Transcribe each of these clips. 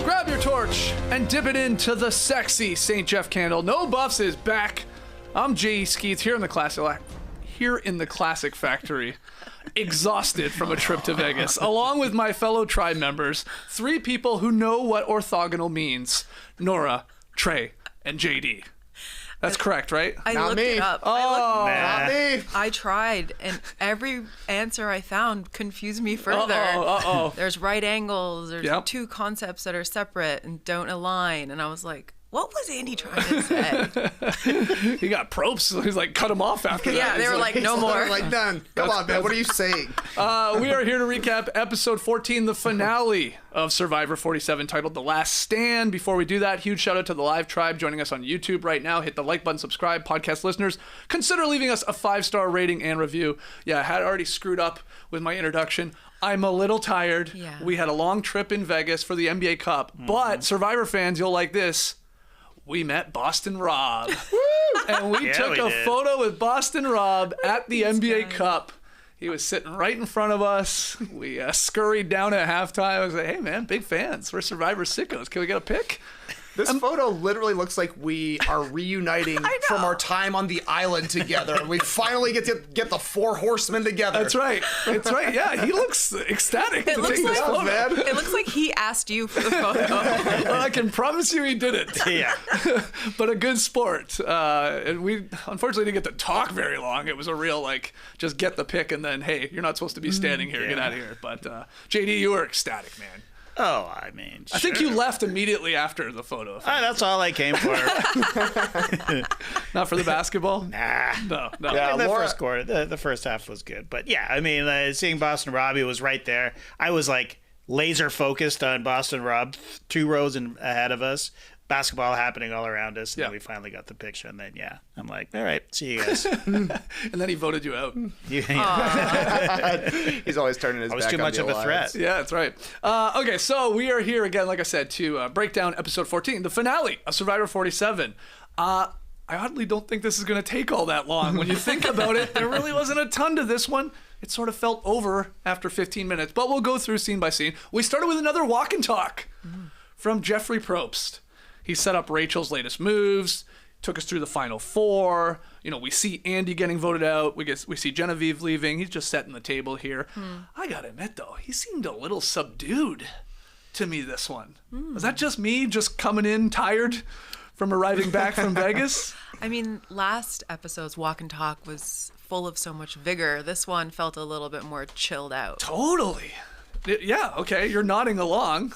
grab your torch and dip it into the sexy St. Jeff candle. No Buffs is back. I'm J.E. Skeets here in the Classic Factory, exhausted from a trip to Vegas, along with my fellow tribe members, 3 people who know what orthogonal means: Nora, Trey, and JD. That's correct, right? I looked it up. Not me. I tried, and every answer I found confused me further. There's right angles. There's 2 concepts that are separate and don't align. And I was like, what was Andy trying to say? He got probes. So he's like, cut him off after that. Yeah, they were like, no more. Like, done. Come on, man. What are you saying? We are here to recap episode 14, the finale of Survivor 47, titled The Last Stand. Before we do that, huge shout out to the live tribe joining us on YouTube right now. Hit the like button, subscribe. Podcast listeners, consider leaving us a 5-star rating and review. Yeah, I had already screwed up with my introduction. I'm a little tired. Yeah. We had a long trip in Vegas for the NBA Cup, but Survivor fans, you'll like this. We met Boston Rob. And we took a photo with Boston Rob at the NBA Cup. He was sitting right in front of us. We scurried down at halftime. I was like, hey, man, big fans. We're Survivor sickos. Can we get a pic? This photo literally looks like we are reuniting from our time on the island together. We finally get to get the 4 horsemen together. That's right. That's right. Yeah, he looks ecstatic to take this photo. Man. It looks like he asked you for the photo. Well, I can promise you he didn't. Yeah. But a good sport. And we unfortunately didn't get to talk very long. It was a real, like, just get the pic and then, hey, you're not supposed to be standing here. Get out of here. But JD, you were ecstatic, man. Oh, I mean, I think you left immediately after the photo. That's all I came for. Not for the basketball? Nah. No. Yeah, The Laura- first quarter, the first half was good. But yeah, I mean, seeing Boston Robbie was right there. I was like laser focused on Boston Rob, 2 rows ahead of us. Basketball happening all around us, and then we finally got the picture, and then I'm like, all right, see you guys. And then he voted you out. He's always turning his back on the alliance. I was too much of a threat. Yeah, that's right. Okay, so we are here again, like I said, to break down episode 14, the finale of Survivor 47. I oddly don't think this is going to take all that long. When you think about it, there really wasn't a ton to this one. It sort of felt over after 15 minutes, but we'll go through scene by scene. We started with another walk and talk from Jeffrey Probst. He set up Rachel's latest moves, took us through the final 4. You know, we see Andy getting voted out. We see Genevieve leaving. He's just setting the table here. I gotta admit, though, he seemed a little subdued to me this one. Was that just me just coming in tired from arriving back from Vegas? I mean, last episode's walk and talk was full of so much vigor. This one felt a little bit more chilled out. Totally. Yeah, okay, you're nodding along.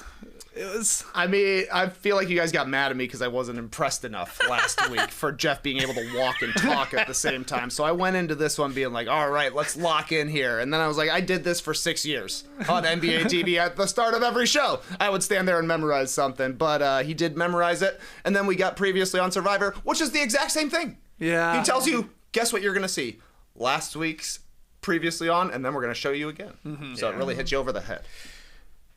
It was... I mean, I feel like you guys got mad at me because I wasn't impressed enough last week for Jeff being able to walk and talk at the same time. So I went into this one being like, all right, let's lock in here. And then I was like, I did this for 6 years on NBA TV at the start of every show. I would stand there and memorize something. But he did memorize it. And then we got previously on Survivor, which is the exact same thing. Yeah. He tells you, guess what you're going to see? Last week's previously on, and then we're going to show you again. So it really hits you over the head.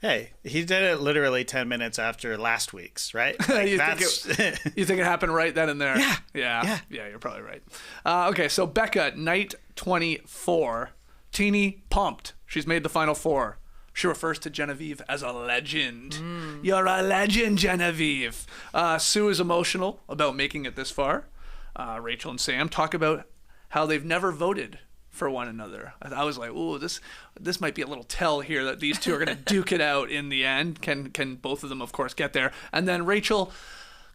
Hey, he did it literally 10 minutes after last week's, right? Like, you think it happened right then and there? Yeah. Yeah, you're probably right. Okay, so Becca, night 24. Teeny pumped. She's made the final 4. She refers to Genevieve as a legend. You're a legend, Genevieve. Sue is emotional about making it this far. Rachel and Sam talk about how they've never voted for one another. I was like, ooh, this might be a little tell here that these two are going to duke it out in the end. Can both of them, of course, get there? And then Rachel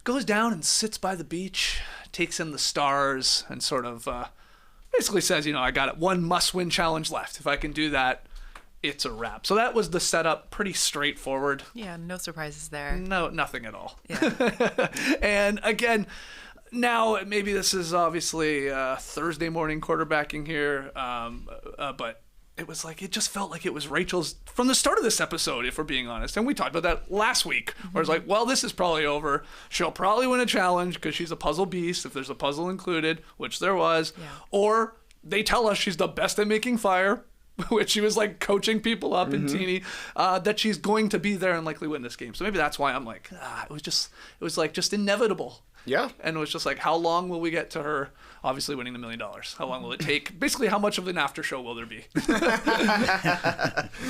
goes down and sits by the beach, takes in the stars, and sort of basically says, I got it. One must-win challenge left. If I can do that, it's a wrap. So that was the setup, pretty straightforward. Yeah, no surprises there. No, nothing at all. Yeah. And again, now, maybe this is obviously Thursday morning quarterbacking here, but it just felt like it was Rachel's from the start of this episode, if we're being honest. And we talked about that last week, where it's like, well, this is probably over. She'll probably win a challenge because she's a puzzle beast, if there's a puzzle included, which there was. Yeah. Or they tell us she's the best at making fire, which she was like coaching people up in Teeny, that she's going to be there and likely win this game. So maybe that's why I'm like, it was like just inevitable. Yeah. And it was just like, how long will we get to her obviously winning the $1 million? How long will it take? Basically, how much of an after show will there be?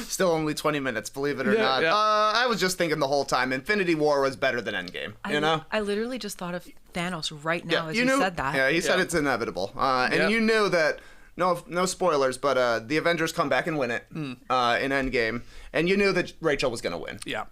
Still only 20 minutes, believe it or not. Yeah. I was just thinking the whole time, Infinity War was better than Endgame, you know? I literally just thought of Thanos right now as you said that. Yeah, he said it's inevitable. And you knew that, no spoilers, but the Avengers come back and win it in Endgame. And you knew that Rachel was going to win. Yeah.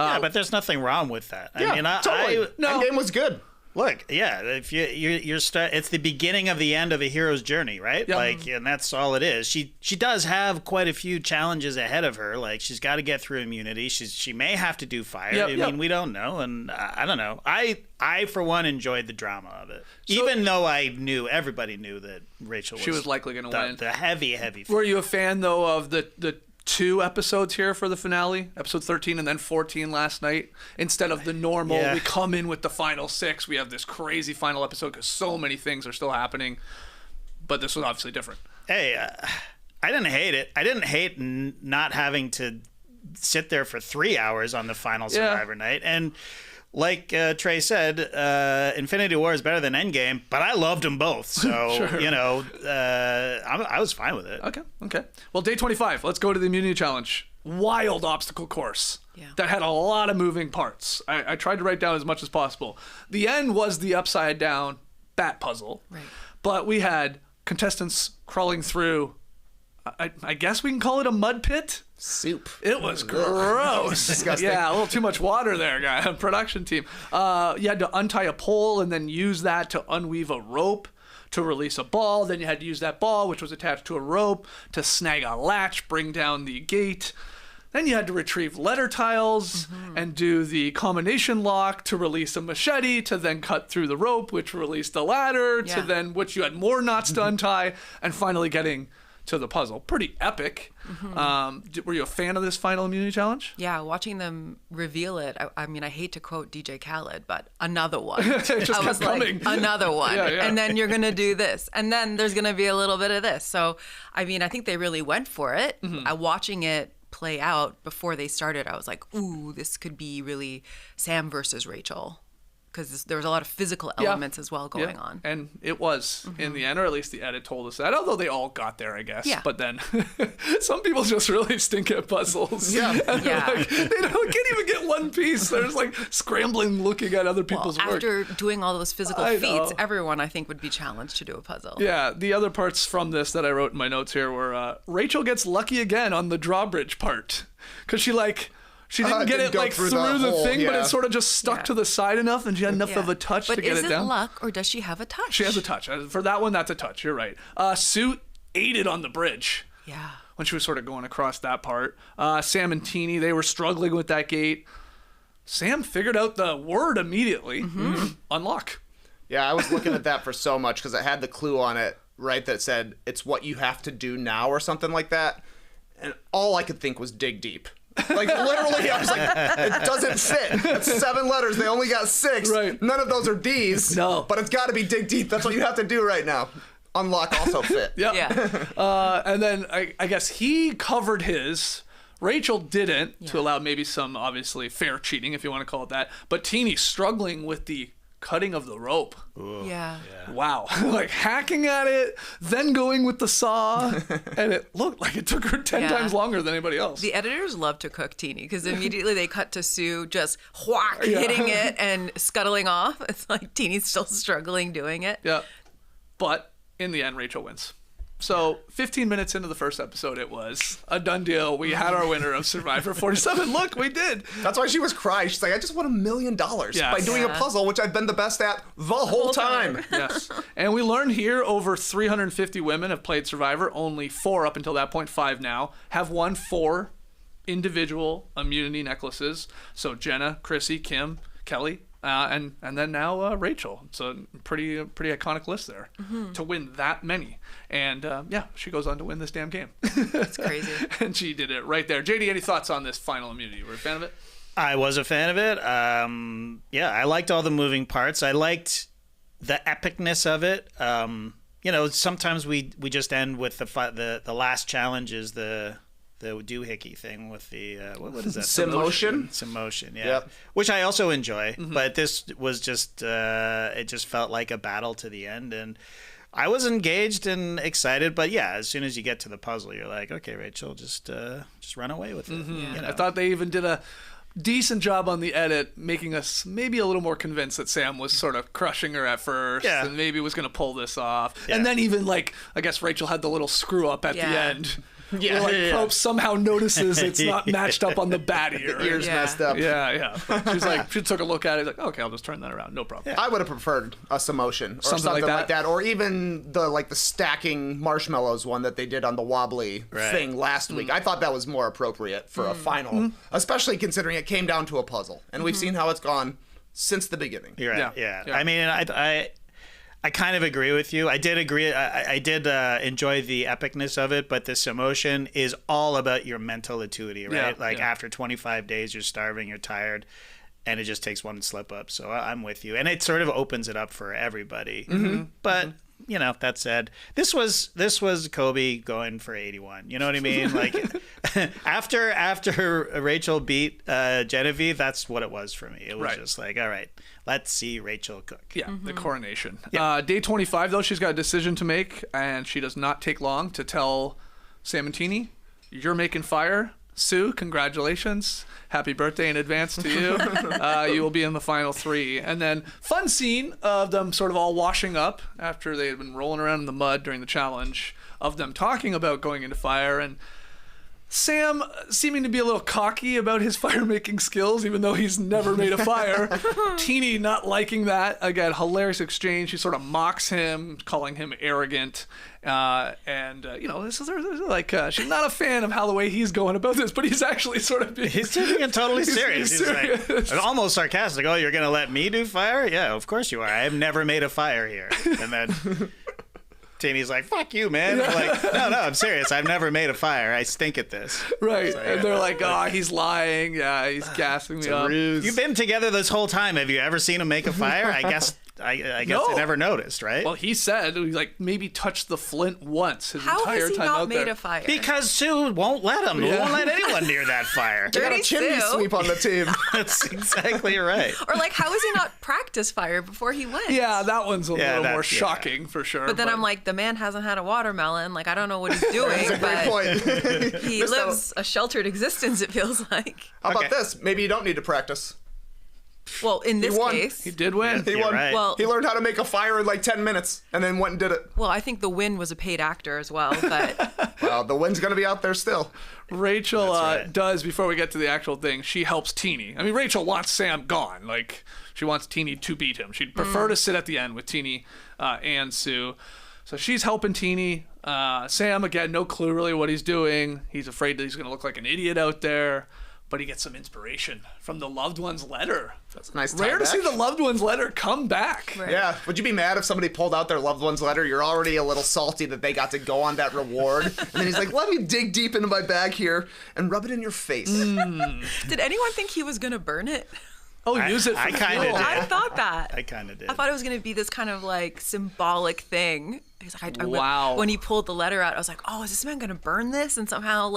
Yeah, but there's nothing wrong with that. I mean, totally. Endgame was good. Look, yeah, if it's the beginning of the end of a hero's journey, right? Yep. Like, and that's all it is. She does have quite a few challenges ahead of her. Like, she's got to get through immunity. She may have to do fire. Yep, I mean, we don't know, and I don't know. I for one enjoyed the drama of it, even though everybody knew that Rachel was likely going to win. The heavy. Were you a fan though of the 2 episodes here for the finale, episode 13 and then 14 last night, instead of the normal, we come in with the final 6, we have this crazy final episode because so many things are still happening, but this was obviously different. Hey, I didn't hate it. I didn't hate not having to sit there for 3 hours on the final Survivor night. And like Trey said, Infinity War is better than Endgame, but I loved them both. So, Sure. I was fine with it. Okay. Well, day 25, let's go to the immunity challenge. Wild obstacle course that had a lot of moving parts. I tried to write down as much as possible. The end was the upside down bat puzzle. Right. But we had contestants crawling through, I guess we can call it a mud pit. Soup. It was gross. Disgusting. Yeah, a little too much water there, guy. Production team. You had to untie a pole and then use that to unweave a rope to release a ball. Then you had to use that ball, which was attached to a rope, to snag a latch, bring down the gate. Then you had to retrieve letter tiles and do the combination lock to release a machete, to then cut through the rope, which released the ladder, to then which you had more knots to untie, and finally getting to the puzzle. Pretty epic. Were you a fan of this final immunity challenge? Yeah, watching them reveal it. I mean, I hate to quote DJ Khaled, but another one. It just I kept was coming. like, another one. Yeah. And then you're going to do this. And then there's going to be a little bit of this. So, I mean, I think they really went for it. Watching it play out before they started, I was like, ooh, this could be really Sam versus Rachel. Because there was a lot of physical elements as well going on. And it was in the end, or at least the edit told us that, although they all got there, I guess. Yeah. But then some people just really stink at puzzles. Yeah. And like, they can't even get one piece. They're just like scrambling, looking at other people's work. After doing all those physical I feats, know. everyone, I think, would be challenged to do a puzzle. Yeah, the other parts from this that I wrote in my notes here were Rachel gets lucky again on the drawbridge part. Because she didn't get it go like through through the hole, thing, but yeah. it sort of just stuck to the side enough, and she had enough of a touch but to get it down. is it luck, or does she have a touch? She has a touch. For that one, that's a touch. You're right. Sue aided on the bridge. Yeah. When she was sort of going across that part. Sam and Teeny, they were struggling with that gate. Sam figured out the word immediately. Unlock. Yeah, I was looking at that for so much because it had the clue on it, right, that said it's what you have to do now or something like that. And all I could think was dig deep. Like, literally, I was like, it doesn't fit. It's 7 letters. They only got 6. Right. None of those are D's. No. But it's got to be dig deep. That's what you have to do right now. Unlock also fit. Yep. Yeah. And then I guess he covered his. Rachel didn't, to allow maybe some, obviously, fair cheating, if you want to call it that. But Teeny struggling with the cutting of the rope. Yeah. Wow. Like hacking at it, then going with the saw, and it looked like it took her 10 times longer than anybody else. The editors love to cook Teeny because immediately they cut to Sue just whack, hitting it and scuttling off. It's like Teeny's still struggling doing it. Yeah. But in the end, Rachel wins. So 15 minutes into the first episode, it was a done deal. We had our winner of Survivor 47. Look, we did. That's why she was crying. She's like, I just won $1 million Yes. by doing a puzzle, which I've been the best at the whole time. Yes. And we learned here over 350 women have played Survivor. Only 4 up until that point, 5 now, have won 4 individual immunity necklaces. So Jenna, Chrissy, Kim, Kelly, and then now Rachel. It's a pretty iconic list there to win that many. And she goes on to win this damn game. It's crazy. And she did it right there. JD, any thoughts on this final immunity? Were you a fan of it? I was a fan of it. I liked all the moving parts. I liked the epicness of it. sometimes we just end with the last challenge is the doohickey thing with the what is that? Sim motion, yeah. Yep. Which I also enjoy, but this was just it just felt like a battle to the end, and I was engaged and excited. But yeah, as soon as you get to the puzzle, you're like, okay, Rachel, just run away with it. I thought they even did a decent job on the edit, making us maybe a little more convinced that Sam was sort of crushing her at first, and maybe was going to pull this off. Yeah. And then even I guess Rachel had the little screw up at the end. Yeah, where Probst somehow notices it's not matched up on the bat ear. Ears messed up. Yeah. She's like, she took a look at it, like, okay, I'll just turn that around, no problem. I would have preferred a Samotion or something like that, or even the stacking marshmallows one that they did on the wobbly thing last week. I thought that was more appropriate for a final, especially considering it came down to a puzzle, and we've seen how it's gone since the beginning. You're right. Yeah. I mean, I kind of agree with you. I did agree. I did enjoy the epicness of it, but this emotion is all about your mental acuity, right? After 25 days, you're starving, you're tired, and it just takes one slip up. So I'm with you. And it sort of opens it up for everybody. But, that said, this was Kobe going for 81. You know what I mean? After Rachel beat Genevieve, that's what it was for me. It was just like, all right, let's see Rachel cook. Yeah, the coronation. Yeah. Day 25, though, she's got a decision to make, and she does not take long to tell Sam and Teeny, you're making fire. Sue, congratulations. Happy birthday in advance to you. You will be in the final 3. And then fun scene of them sort of all washing up after they had been rolling around in the mud during the challenge, of them talking about going into fire, and Sam seeming to be a little cocky about his fire-making skills, even though he's never made a fire. Teeny not liking that. Again, hilarious exchange. She sort of mocks him, calling him arrogant. This is like, she's not a fan of how the way he's going about this, but he's actually sort of being... He's taking it totally serious. He's serious. Like, almost sarcastic. Oh, you're going to let me do fire? Yeah, of course you are. I have never made a fire here. And then... Teeny's like, fuck you, man. I'm like, no, I'm serious. I've never made a fire. I stink at this. Right. So, and they're like, he's lying. Yeah, he's gassing me up. You've been together this whole time. Have you ever seen him make a fire? I guess I never noticed, right? Well, he said he maybe touched the flint once his entire time out there. How has he not made a fire? Because Sue won't let him. Yeah. Won't let anyone near that fire. They got a chimney sweep on the team. That's exactly right. Or how has he not practiced fire before he went? Yeah, that one's a little more shocking for sure. But then I'm like, the man hasn't had a watermelon. I don't know what he's doing. That's a great point. He lives a sheltered existence, it feels like. How about this? Maybe you don't need to practice. Well, in this case, he did win. He won. Right. Well, he learned how to make a fire in 10 minutes and then went and did it. Well, I think the win was a paid actor as well, but well, the win's going to be out there still. Rachel does, before we get to the actual thing, she helps Teeny. I mean, Rachel wants Sam gone. She wants Teeny to beat him. She'd prefer to sit at the end with Teeny and Sue. So she's helping Teeny. Sam, again, no clue really what he's doing. He's afraid that he's going to look like an idiot out there. But he gets some inspiration from the loved one's letter. That's a nice tie Rare back. to see the loved one's letter come back. Right. Yeah. Would you be mad if somebody pulled out their loved one's letter? You're already a little salty that they got to go on that reward. And then he's like, let me dig deep into my bag here and rub it in your face. Did anyone think he was going to burn it? Oh, use it for I kind of fuel. did. I thought that. I kind of did. I thought it was going to be this kind of symbolic thing. He's like, wow. When he pulled the letter out, I was like, oh, is this man going to burn this? And somehow,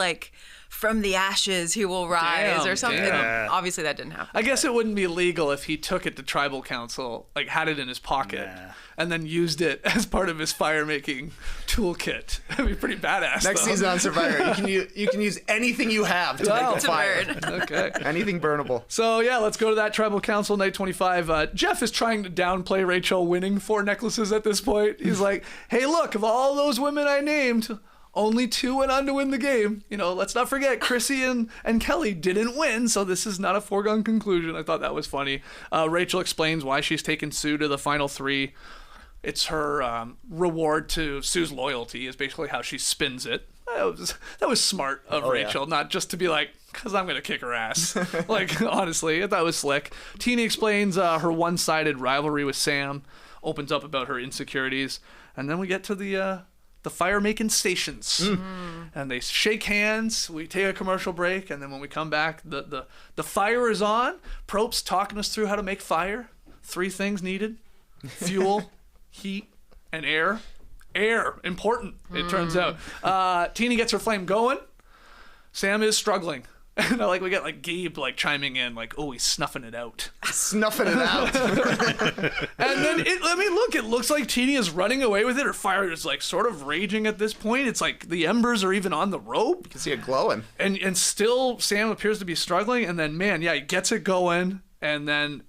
from the ashes he will rise or something. Yeah. Obviously, that didn't happen. I guess it wouldn't be legal if he took it to tribal council, had it in his pocket, and then used it as part of his fire-making toolkit. That'd be pretty badass. Next season on Survivor, you can use anything you have to make a fire. Burn. Okay. Anything burnable. So, let's go to that tribal council, night 25. Jeff is trying to downplay Rachel winning 4 necklaces at this point. He's like, hey, look, of all those women I named, only 2 went on to win the game. Let's not forget Chrissy and Kelly didn't win, so this is not a foregone conclusion. I thought that was funny. Rachel explains why she's taken Sue to the final 3. It's her reward to Sue's loyalty is basically how she spins it. That was smart of Rachel, not just to be like, because I'm going to kick her ass. Honestly, I thought it was slick. Teeny explains her one-sided rivalry with Sam, opens up about her insecurities, and then we get to the fire-making stations. And they shake hands, we take a commercial break, and then when we come back, the fire is on. Probst talking us through how to make fire. 3 things needed: fuel, heat, and air. air, important, it turns out. Teeny gets her flame going. Sam is struggling. And we get Gabe chiming in oh, he's snuffing it out. Snuffing it out. And then it looks like Teeny is running away with it. Her fire is sort of raging at this point. It's the embers are even on the rope. You can see it glowing. And still Sam appears to be struggling. And then he gets it going. And then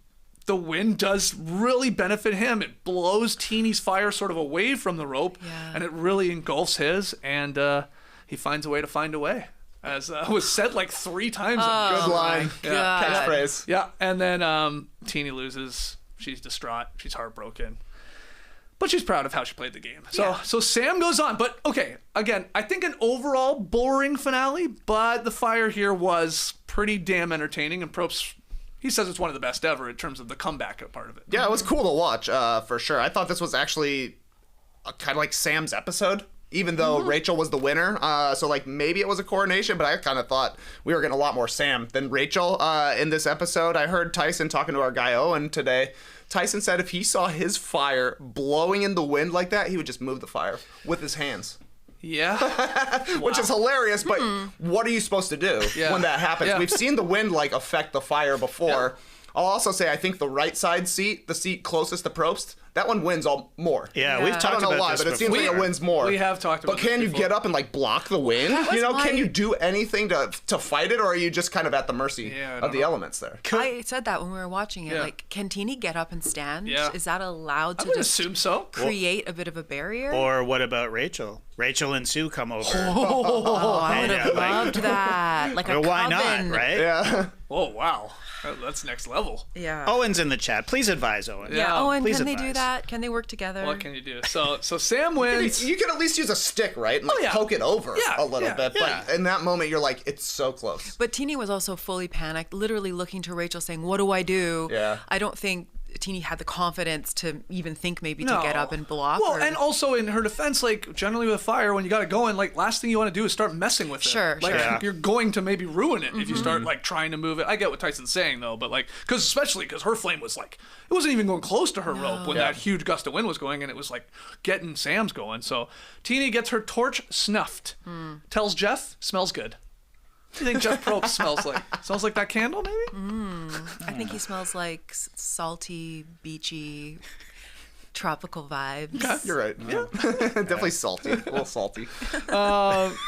the wind does really benefit him. It blows Teeny's fire sort of away from the rope. Yeah. And it really engulfs his. And he finds a way to find a way. As was said 3 times. Good line. Yeah. Catchphrase. Yeah, and then Teeny loses. She's distraught. She's heartbroken. But she's proud of how she played the game. So Sam goes on. But, okay, again, I think an overall boring finale, but the fire here was pretty damn entertaining. And Probst, he says it's one of the best ever in terms of the comeback part of it. Yeah, it was cool to watch, for sure. I thought this was actually kind of like Sam's episode. Even though Rachel was the winner, so maybe it was a coronation, but I kind of thought we were getting a lot more Sam than Rachel in this episode. I heard Tyson talking to our guy Owen today. Tyson said if he saw his fire blowing in the wind like that, he would just move the fire with his hands. Yeah. Which is hilarious, but what are you supposed to do when that happens? Yeah. We've seen the wind affect the fire before. Yeah. I'll also say I think the right side seat, the seat closest to Probst, that one wins more. Yeah, we've talked about this. I don't know why, but it seems like it wins more. We have talked about this. But can you get up and block the wind? Can you do anything to fight it, or are you just kind of at the mercy of the elements there? I said that when we were watching it. Can Teeny get up and stand? Yeah. Is that allowed to I would assume so. Create a bit of a barrier? Or what about Rachel? Rachel and Sue come over. Oh, I would have loved that. Like a coven. Why not, right? Yeah. Oh, wow. That's next level. Yeah. Owen's in the chat. Please advise Owen. Yeah, Owen, please can advise. they do that? Can they work together? What can you do? So Sam wins. You can at least use a stick, right? And poke it over a little bit. Yeah. But in that moment, you're it's so close. But Teeny was also fully panicked, literally looking to Rachel saying, what do I do? Yeah. I don't think Teeny had the confidence to even think maybe to get up and block. Well, and also in her defense, generally with fire, when you got it going, last thing you want to do is start messing with it. Sure. You're going to maybe ruin it if you start trying to move it. I get what Tyson's saying though, but especially because her flame was it wasn't even going close to her rope when that huge gust of wind was going, and it was getting Sam's going. So Teeny gets her torch snuffed, tells Jeff, smells good. What do you think Jeff Probst smells like? Smells like that candle, maybe? I think he smells like salty, beachy, tropical vibes. Okay. You're right. Yeah. Definitely salty. A little salty.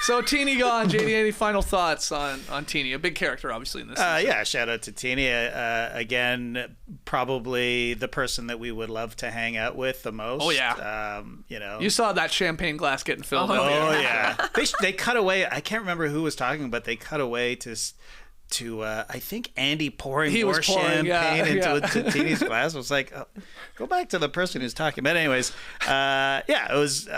So Teeny gone. JD, any final thoughts on Teeny? A big character, obviously, in this season. Yeah, shout out to Teeny. Again, probably the person that we would love to hang out with the most. Oh, yeah. You saw that champagne glass getting filled. Oh, yeah. They cut away. I can't remember who was talking, but they cut away to I think Andy pouring more champagne into Teeny's glass. I was go back to the person who's talking. But anyways, it was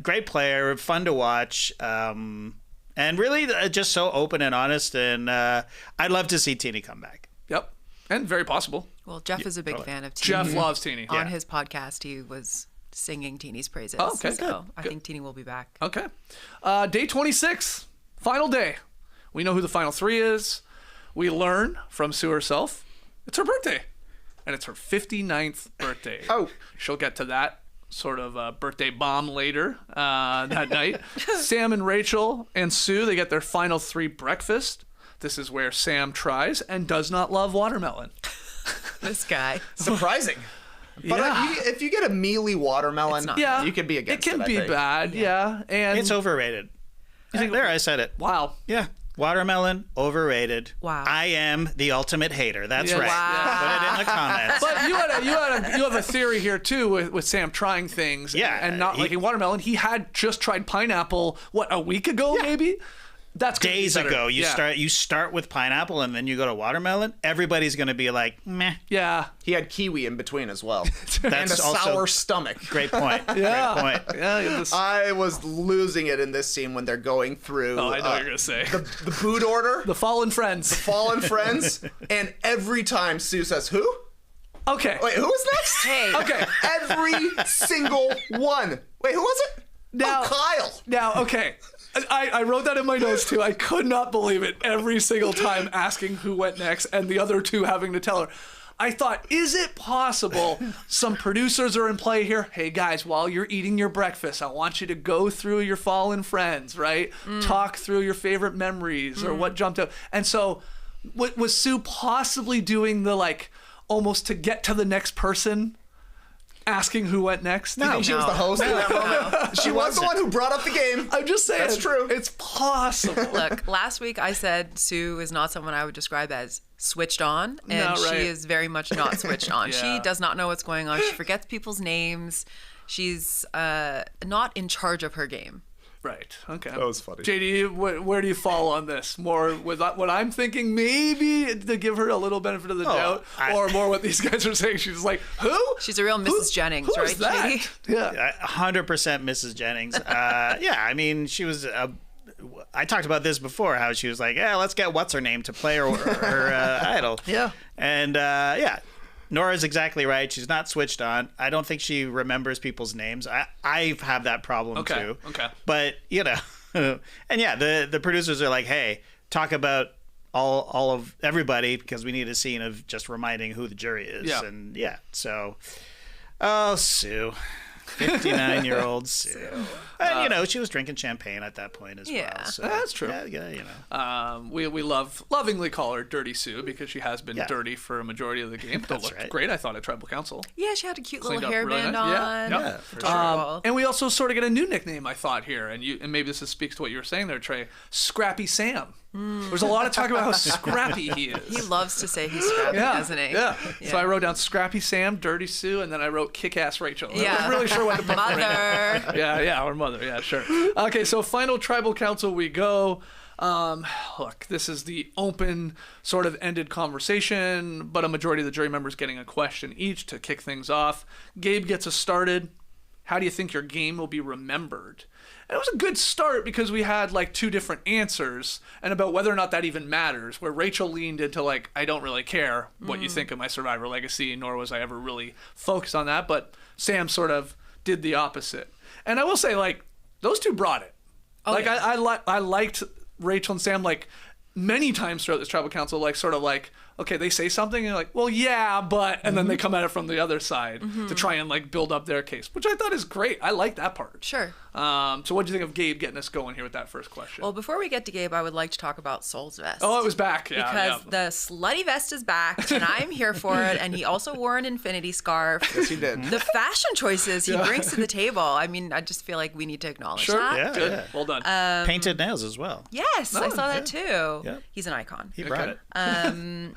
great player, fun to watch, and really just so open and honest. And I'd love to see Teeny come back. Yep, and very possible. Well, Jeff is a big fan of Teeny. Jeff loves Teeny. On his podcast, he was singing Teeny's praises. Oh, okay, so I think Teeny will be back. Okay. Day 26, final day. We know who the final 3 is. We learn from Sue herself. It's her birthday. And it's her 59th birthday. Oh. She'll get to that sort of birthday bomb later that night. Sam and Rachel and Sue, they get their final 3 breakfast. This is where Sam tries and does not love watermelon. This guy. Surprising. But if you get a mealy watermelon, you could be against it. It can be bad, yeah. And it's overrated. There, I said it. Wow. Yeah. Watermelon, overrated. Wow. I am the ultimate hater. That's right. Wow. Put it in the comments. But you have a theory here too with Sam trying things and not liking watermelon. He had just tried pineapple a week ago maybe. That's days ago. You start with pineapple and then you go to watermelon. Everybody's going to be like, meh. Yeah. He had kiwi in between as well. That's and a sour stomach. Great point. Yeah. Great point. Yeah. I was losing it in this scene when they're going through. Oh, I know what you're going to say. The food order. The Fallen Friends. And every time Sue says, who? Okay. Wait, who was next? Hey. Okay. Every single one. Wait, who was it? Kyle. Now, okay. I wrote that in my notes too. I could not believe it every single time asking who went next and the other 2 having to tell her. I thought, is it possible some producers are in play here? Hey guys, while you're eating your breakfast, I want you to go through your fallen friends, right? Talk through your favorite memories or what jumped out. And so was Sue possibly doing the like almost to get to the next person? Asking who went next? No, she was the host in that moment. She was the one who brought up the game. I'm just saying. That's true. It's possible. Look, last week I said Sue is not someone I would describe as switched on, and she is very much not switched on. She does not know what's going on. She forgets people's names. She's not in charge of her game. Right. Okay. That was funny. JD, where do you fall on this? More with what I'm thinking, maybe to give her a little benefit of the doubt, or more what these guys are saying? She's like, who? She's a real Mrs. Jennings, who's right, that? JD? Yeah. 100% Mrs. Jennings. Yeah, I mean, she was. I talked about this before, how she was like, yeah, let's get what's her name to play her idol. Yeah. And yeah. Nora's exactly right. She's not switched on. I don't think she remembers people's names. I have that problem too. Okay. But, you know, and yeah, the producers are like, hey, talk about all of everybody because we need a scene of just reminding who the jury is. Yeah. And yeah, so, oh, Sue. 59-year-old Sue. And, you know, she was drinking champagne at that point as well. So, that's true. Yeah, you know. We lovingly call her Dirty Sue because she has been dirty for a majority of the game. But looked great, I thought, at Tribal Council. Yeah, she had a cute little Cleaned up really hairband nice. on. Yeah, for sure. And we also sort of get a new nickname, I thought, here. And maybe this speaks to what you were saying there, Trey. Scrappy Sam. There's a lot of talk about how scrappy he is. He loves to say he's scrappy, doesn't he? Yeah. So I wrote down Scrappy Sam, Dirty Sue, and then I wrote Kick-Ass Rachel. I wasn't really sure what to put. Mother. Yeah, our mother. Yeah, sure. Okay, so final Tribal Council we go. Look, this is the open sort of ended conversation, but a majority of the jury members getting a question each to kick things off. Gabe gets us started. How do you think your game will be remembered? And it was a good start because we had like two different answers and about whether or not that even matters, where Rachel leaned into like, I don't really care what you think of my Survivor legacy, nor was I ever really focused on that. But Sam sort of did the opposite. And I will say, like, those two brought it. I liked Rachel and Sam like many times throughout this Tribal Council, like sort of like, okay, they say something and you're like, well, yeah, but, and then they come at it from the other side to try and like build up their case, which I thought is great. I like that part. Sure. So what do you think of Gabe getting us going here with that first question? Well, before we get to Gabe, I would like to talk about Soul's vest. Oh, it was back. Yeah, because the slutty vest is back, and I'm here for it. And he also wore an infinity scarf. Yes, he did. The fashion choices he brings to the table. I mean, I just feel like we need to acknowledge that. Yeah, Good. yeah. Well done. Painted nails as well. Yes, I saw that too. Yeah. He's an icon. He brought it.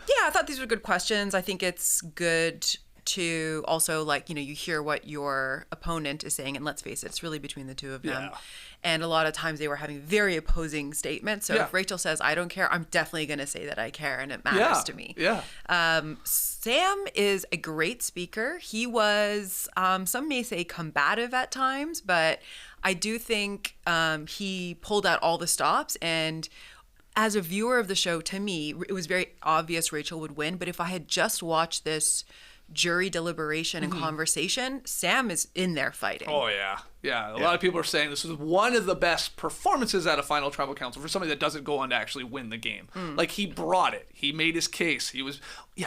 Yeah, I thought these were good questions. I think it's good to also, like, you know, you hear what your opponent is saying, and let's face it, it's really between the two of them. Yeah. And a lot of times they were having very opposing statements. So if Rachel says, I don't care, I'm definitely going to say that I care and it matters to me. Yeah. Sam is a great speaker. He was, some may say combative at times, but I do think he pulled out all the stops. And as a viewer of the show, to me, it was very obvious Rachel would win. But if I had just watched this jury deliberation and conversation, Sam is in there fighting. Oh, yeah. Yeah. A lot of people are saying this was one of the best performances at a final Tribal Council for somebody that doesn't go on to actually win the game. Like, he brought it. He made his case. He was,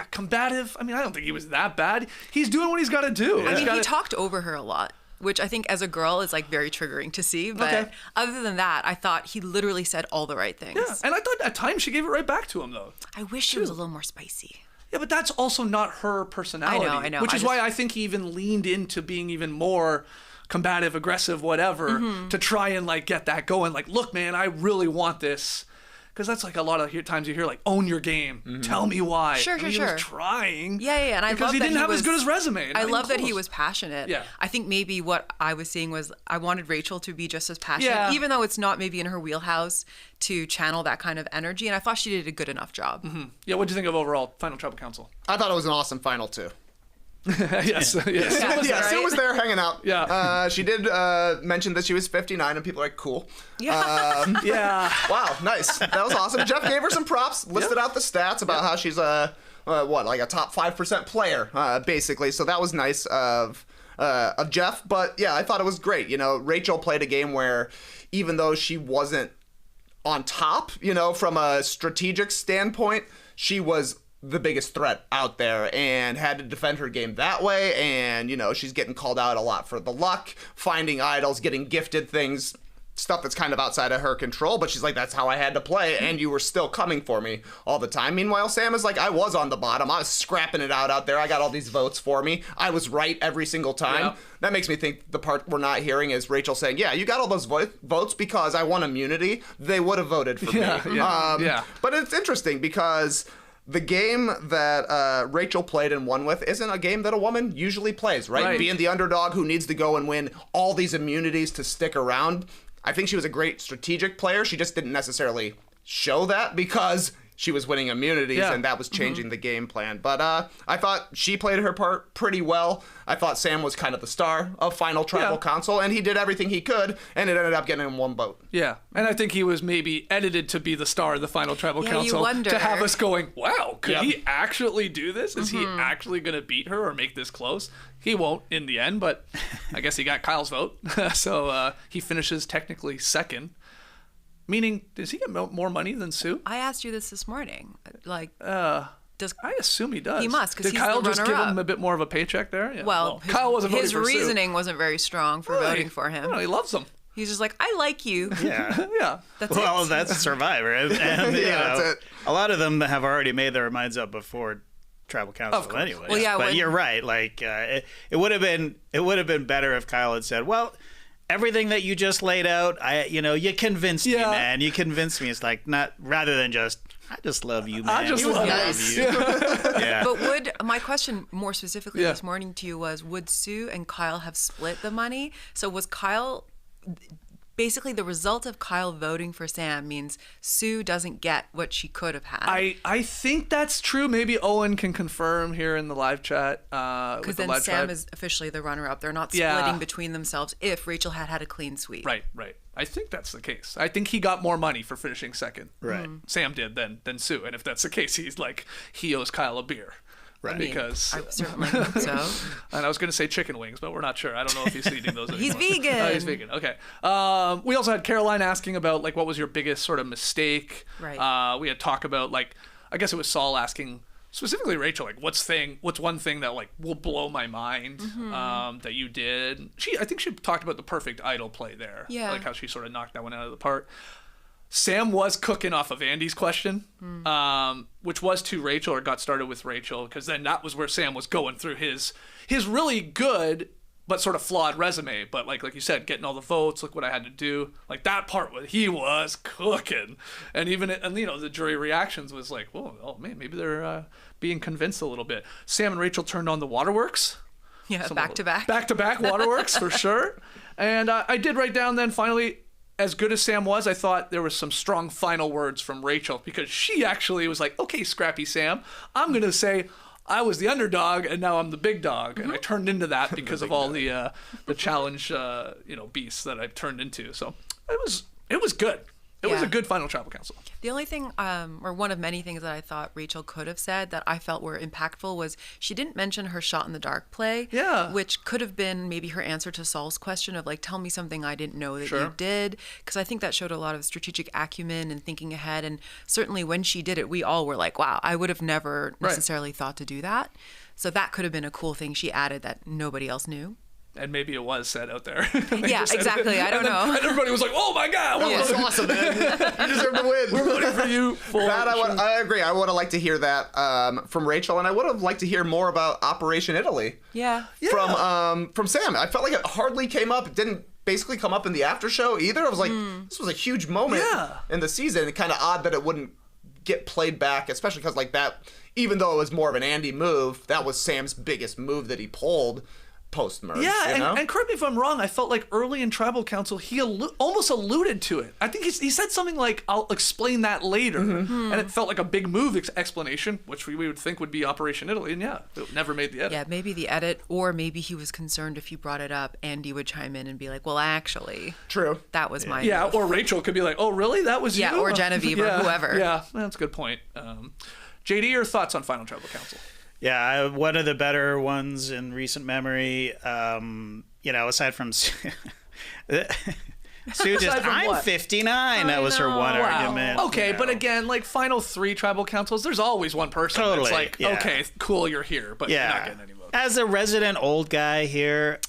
combative. I mean, I don't think he was that bad. He's doing what he's got to do. I mean, he talked over her a lot, which I think as a girl is like very triggering to see. But other than that, I thought he literally said all the right things. Yeah. And I thought at times she gave it right back to him, though. I wish she was a little more spicy. Yeah, but that's also not her personality. I know. Which is why I think he even leaned into being even more combative, aggressive, whatever, to try and like get that going. Like, look, man, I really want this. Because that's like a lot of times you hear like, own your game. Tell me why. Sure. He was trying. Yeah. And I because love he that didn't have as good as resume. I love that he was passionate. Yeah. I think maybe what I was seeing was I wanted Rachel to be just as passionate, even though it's not maybe in her wheelhouse to channel that kind of energy. And I thought she did a good enough job. Yeah, what do you think of overall Final Tribal Council? I thought it was an awesome final too. Yes. Sue was there hanging out. Yeah. She did mention that she was 59, and people are like, cool. Yeah. Wow, nice. That was awesome. Jeff gave her some props, listed out the stats about how she's like a top 5% player, basically. So that was nice of Jeff. But yeah, I thought it was great. You know, Rachel played a game where even though she wasn't on top, you know, from a strategic standpoint, she was the biggest threat out there and had to defend her game that way. And, you know, she's getting called out a lot for the luck, finding idols, getting gifted things, stuff that's kind of outside of her control. But she's like, that's how I had to play, and you were still coming for me all the time. Meanwhile, Sam is like, I was on the bottom. I was scrapping it out there. I got all these votes for me. I was right every single time. Yeah. That makes me think the part we're not hearing is Rachel saying, yeah, you got all those votes because I won immunity. They would have voted for me. Yeah. But it's interesting because the game that Rachel played and won with isn't a game that a woman usually plays, right? Being the underdog who needs to go and win all these immunities to stick around. I think she was a great strategic player. She just didn't necessarily show that because she was winning immunities, and that was changing the game plan. But I thought she played her part pretty well. I thought Sam was kind of the star of Final Tribal Council, and he did everything he could, and it ended up getting him one vote. Yeah, and I think he was maybe edited to be the star of the Final Tribal Council to have us going, wow, could he actually do this? Is he actually going to beat her or make this close? He won't in the end, but I guess he got Kyle's vote, so he finishes technically second. Meaning, does he get more money than Sue? I asked you this morning. Like, I assume he does. He must, because he's the runner-up. Did Kyle just give him a bit more of a paycheck there? Yeah. Well, Kyle wasn't voting for Sue. His reasoning wasn't very strong for voting for him. No, he loves him. He's just like, I like you. Yeah. That's Survivor. And that's it. A lot of them have already made their minds up before Tribal Council anyway. Well, but you're right. Like, it would have been better if Kyle had said, well, everything that you just laid out, you convinced me, man. You convinced me. It's like, not rather than just, I just love you, man. I just love you. Yeah. But my question more specifically this morning to you was, would Sue and Kyle have split the money? So was Kyle, basically the result of Kyle voting for Sam means Sue doesn't get what she could have had. I think that's true. Maybe Owen can confirm here in the live chat. Because then Sam is officially the runner-up. They're not splitting between themselves if Rachel had a clean sweep. Right. I think that's the case. I think he got more money for finishing second. Right. Sam did than Sue. And if that's the case, he's like, he owes Kyle a beer. Right. Because I certainly think so. And I was going to say chicken wings, but we're not sure. I don't know if he's eating those anymore. He's vegan. Oh, he's vegan. Okay. We also had Caroline asking about, like, what was your biggest sort of mistake? Right. We had talk about, like, I guess it was Saul asking specifically Rachel, like, what's one thing that, like, will blow my mind that you did? I think she talked about the perfect idol play there. Yeah. Like how she sort of knocked that one out of the park. Sam was cooking off of Andy's question, which was to Rachel, or got started with Rachel, because then that was where Sam was going through his really good but sort of flawed resume. But like you said, getting all the votes, look what I had to do. Like that part, he was cooking, and the jury reactions was like, oh man, maybe they're being convinced a little bit. Sam and Rachel turned on the waterworks. Yeah, back to back waterworks for sure. And I did write down then finally, as good as Sam was, I thought there was some strong final words from Rachel, because she actually was like, okay, Scrappy Sam, I'm going to say I was the underdog and now I'm the big dog. And I turned into that because of all the challenge, beasts that I've turned into. So it was good. It was a good Final Tribal Council. The only thing, or one of many things that I thought Rachel could have said that I felt were impactful was she didn't mention her shot in the dark play, which could have been maybe her answer to Saul's question of, like, tell me something I didn't know that you did, because I think that showed a lot of strategic acumen and thinking ahead. And certainly when she did it, we all were like, wow, I would have never necessarily thought to do that. So that could have been a cool thing she added that nobody else knew. And maybe it was said out there. Yeah, exactly. I don't know. And everybody was like, oh my God. That's awesome, man. You deserve to win. We're voting for you. I agree. I would have liked to hear that from Rachel, and I would have liked to hear more about Operation Italy. Yeah. From Sam. I felt like it hardly came up. It didn't basically come up in the after show either. I was like, this was a huge moment in the season. It's kind of odd that it wouldn't get played back, especially because, like, that, even though it was more of an Andy move, that was Sam's biggest move that he pulled post-merge. Yeah, and correct me if I'm wrong, I felt like early in Tribal Council, he almost alluded to it. I think he said something like, I'll explain that later. And it felt like a big move explanation, which we would think would be Operation Italy. And it never made the edit. Yeah, maybe the edit, or maybe he was concerned if you brought it up, Andy would chime in and be like, well, actually. True. That was my move. Or Rachel could be like, oh, really? That was you? Yeah, or Genevieve or whoever. Yeah, that's a good point. JD, your thoughts on Final Tribal Council? Yeah, one of the better ones in recent memory. Aside from Sue just, Aside from I'm what? 59. That was her one argument. Okay, you know. but again, like final 3 tribal councils, there's always one person Totally, that's like, yeah. okay, cool, you're here, but you're not getting any votes. As a resident old guy here,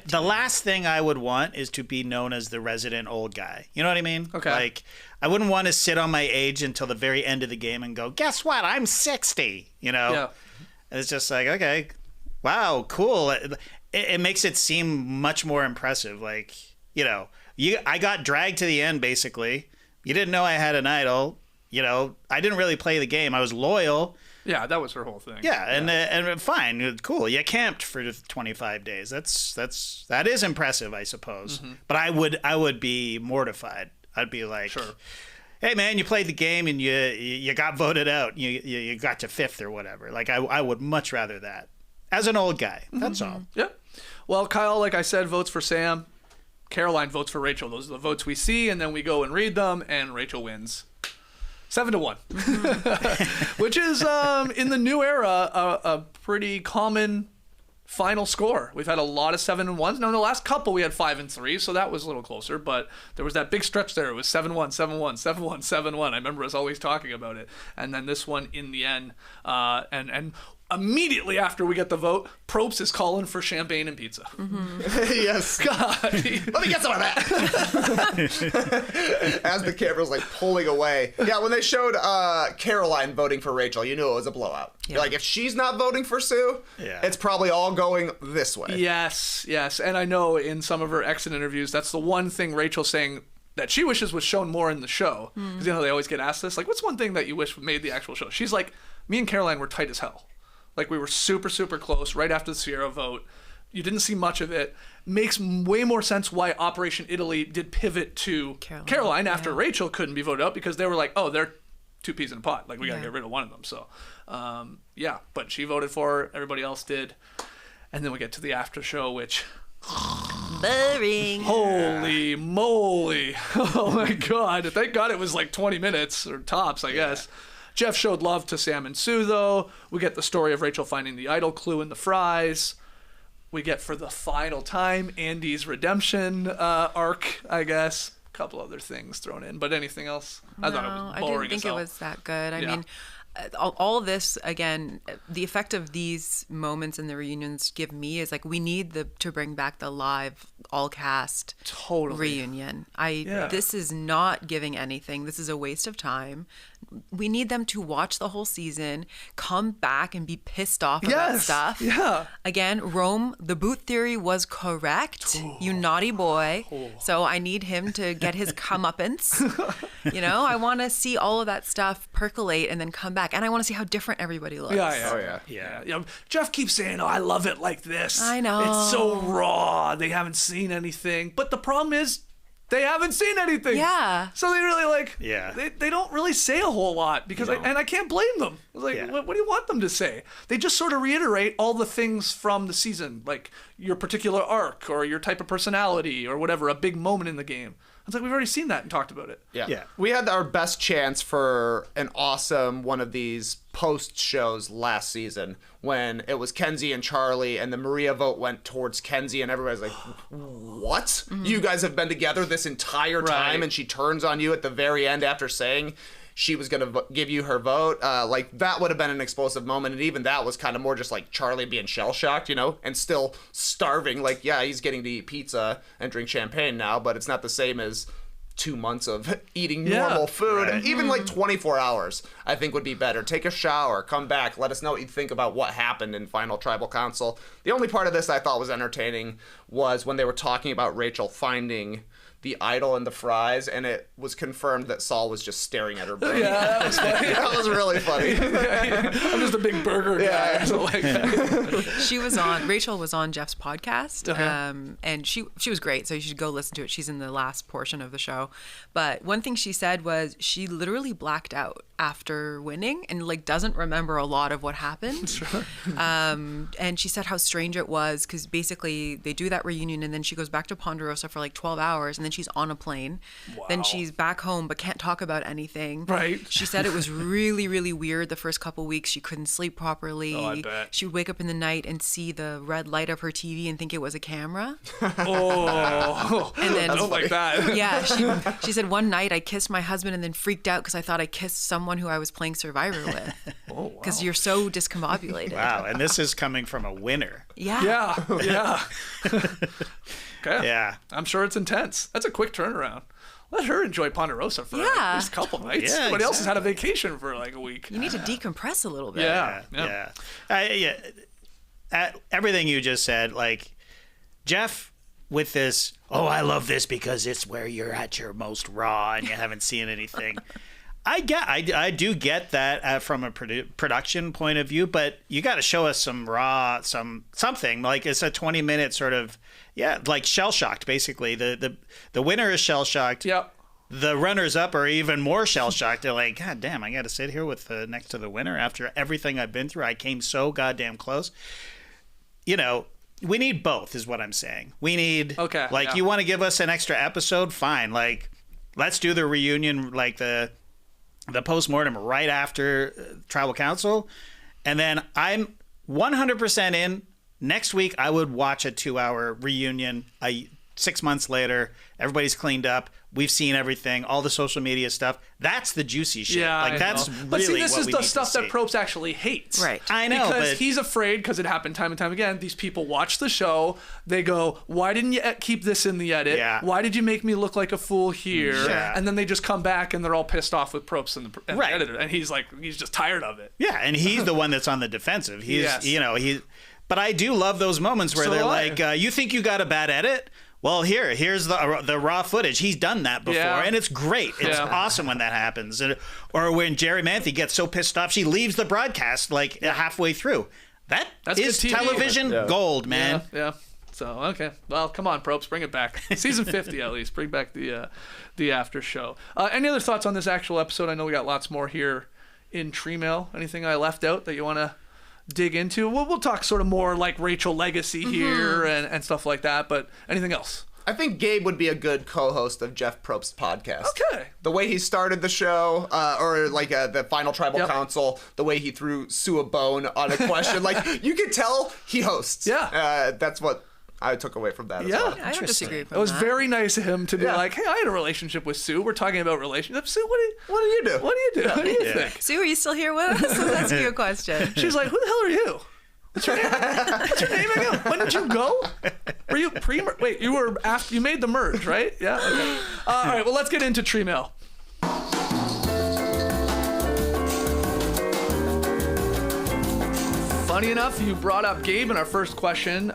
the last thing I would want is to be known as the resident old guy. You know what I mean? Okay. Like, I wouldn't want to sit on my age until the very end of the game and go, guess what? I'm 60. You know? Yeah. It's just like, okay, wow, cool. It makes it seem much more impressive. Like, you know, I got dragged to the end, basically. You didn't know I had an idol. You know, I didn't really play the game. I was loyal. Yeah, that was her whole thing. Yeah, and fine, cool. You camped for 25 days. That is impressive, I suppose. Mm-hmm. But I would be mortified. I'd be like, Sure. Hey man, you played the game and you got voted out. You got to 5th or whatever. Like I would much rather that. As an old guy, that's all. Yeah. Well, Kyle, like I said, votes for Sam. Caroline votes for Rachel. Those are the votes we see, and then we go and read them, and Rachel wins. 7-1, which is in the new era a pretty common final score. We've had a lot of 7-1s. Now in the last couple we had 5-3, so that was a little closer. But there was that big stretch there. It was 7-1, 7-1, 7-1, 7-1. I remember us always talking about it. And then this one in the end, and immediately after we get the vote, Probst is calling for champagne and pizza. Yes. God. Let me get some of that. As the camera's like pulling away. Yeah, when they showed Caroline voting for Rachel, you knew it was a blowout. Yeah. You're like, if she's not voting for Sue, Yeah. it's probably all going this way. Yes. And I know in some of her exit interviews, that's the one thing Rachel's saying that she wishes was shown more in the show. Because, you know, they always get asked this. Like, what's one thing that you wish made the actual show? She's like, me and Caroline were tight as hell. Like, we were super, super close right after the Sierra vote. You didn't see much of it. Makes way more sense why Operation Italy did pivot to Caroline after Rachel couldn't be voted out, because they were like, oh, they're 2 peas in a pod. Like, we got to get rid of one of them. So, yeah. But she voted for her. Everybody else did. And then we get to the after show, which... Boring. Holy moly. Oh, my God. Thank God it was like 20 minutes or tops, I guess. Jeff showed love to Sam and Sue, though. We get the story of Rachel finding the idol clue in the fries. We get, for the final time, Andy's redemption arc, I guess. A couple other things thrown in. But anything else? I thought it was boring. I didn't think it was that good. I mean, all this, again, the effect of these moments in the reunions give me is like, we need to bring back the live all cast reunion. This is not giving anything. This is a waste of time. We need them to watch the whole season, come back and be pissed off about stuff. Yeah. Again, Rome, the boot theory was correct. You naughty boy. So I need him to get his comeuppance. You know, I want to see all of that stuff percolate and then come back. And I want to see how different everybody looks. Yeah. Jeff keeps saying, oh, I love it like this. I know. It's so raw. They haven't seen anything. But the problem is, they haven't seen anything. Yeah. So they really they don't really say a whole lot, because I can't blame them. Like, what do you want them to say? They just sort of reiterate all the things from the season, like your particular arc or your type of personality or whatever, a big moment in the game. It's like, we've already seen that and talked about it. Yeah. We had our best chance for an awesome one of these post shows last season when it was Kenzie and Charlie, and the Maria vote went towards Kenzie, and everybody's like, what? Mm-hmm. You guys have been together this entire time, and she turns on you at the very end after saying she was going to give you her vote. Like, that would have been an explosive moment, and even that was kind of more just like Charlie being shell-shocked, you know, and still starving. Like, yeah, he's getting to eat pizza and drink champagne now, but it's not the same as 2 months of eating normal food. And even like 24 hours, I think, would be better. Take a shower, come back, let us know what you think about what happened in Final Tribal Council. The only part of this I thought was entertaining was when they were talking about Rachel finding the idol and the fries, and it was confirmed that Saul was just staring at her burger. Yeah, that was funny. That was really funny. I'm just a big burger guy. Or something like that. Rachel was on Jeff's podcast, and she was great, so you should go listen to it. She's in the last portion of the show. But one thing she said was she literally blacked out after winning and like doesn't remember a lot of what happened. Sure. And she said how strange it was, because basically they do that reunion and then she goes back to Ponderosa for like 12 hours, and then she's on a plane. Wow. Then she's back home but can't talk about anything. Right. She said it was really, really weird the first couple weeks. She couldn't sleep properly. Oh, I bet. She would wake up in the night and see the red light of her TV and think it was a camera. Oh, And then, I don't like that. Yeah, she said one night I kissed my husband and then freaked out because I thought I kissed someone who I was playing Survivor with. Oh, wow. Because you're so discombobulated. Wow, and this is coming from a winner. Yeah. Yeah. Okay. Yeah. I'm sure it's intense. That's a quick turnaround. Let her enjoy Ponderosa for at least a couple nights. Yeah, Everybody else has had a exactly. vacation for like a week. You need to decompress a little bit. Yeah. Everything you just said, like Jeff with this, oh, I love this because it's where you're at your most raw and you haven't seen anything. I do get that from a production point of view, but you got to show us some raw, something like it's a 20-minute sort of, like shell shocked. Basically, the winner is shell shocked. Yep. The runners up are even more shell shocked. They're like, God damn, I got to sit here with next to the winner after everything I've been through. I came so goddamn close. You know, we need both, is what I'm saying. We need, you want to give us an extra episode? Fine. Like, let's do the reunion, like the post-mortem right after tribal council. And then I'm 100% in. Next week, I would watch a 2-hour reunion 6 months later. Everybody's cleaned up. We've seen everything, all the social media stuff. That's the juicy shit. Yeah, like that's know. really But see, this what is we the need stuff to that see. Probst actually hates. Right. I know, because but he's afraid, because it happened time and time again. These people watch the show. They go, "Why didn't you keep this in the edit? Yeah. Why did you make me look like a fool here?" Yeah. And then they just come back and they're all pissed off with Probst and the Right. editor, and he's just tired of it. yeah, and he's the one that's on the defensive. He's Yes. But I do love those moments where So they're do I. like, "You think you got a bad edit? Well, here's the raw footage. He's done that before, Yeah. and it's great. It's Yeah. awesome when that happens." Or when Jerry Manthe gets so pissed off, she leaves the broadcast halfway through. That's good TV. television gold, man. Yeah. So okay, well, come on, Probst, bring it back. Season 50 at least. Bring back the after show. Any other thoughts on this actual episode? I know we got lots more here in Tree Mail. Anything I left out that you want to dig into? We'll talk sort of more like Rachel legacy here and stuff like that. But anything else? I think Gabe would be a good co-host of Jeff Probst's podcast. Okay. The way he started the show, or like the final tribal council, the way he threw Sue a bone on a question, like you could tell he hosts. Yeah. That's what I took away from that as well. I don't disagree with It was that. very nice of him to be like, "Hey, I had a relationship with Sue. We're talking about relationships. Sue, what do you What do you do? What do you think?" Sue, are you still here with us? Let's ask you a question. She's like, "Who the hell are you? What's your name? What's your name again? When did you go? Were you Wait, you were after you made the merge, right? Yeah. Okay. All right. Well, let's get into Tree Mail. Funny enough, you brought up Gabe in our first question,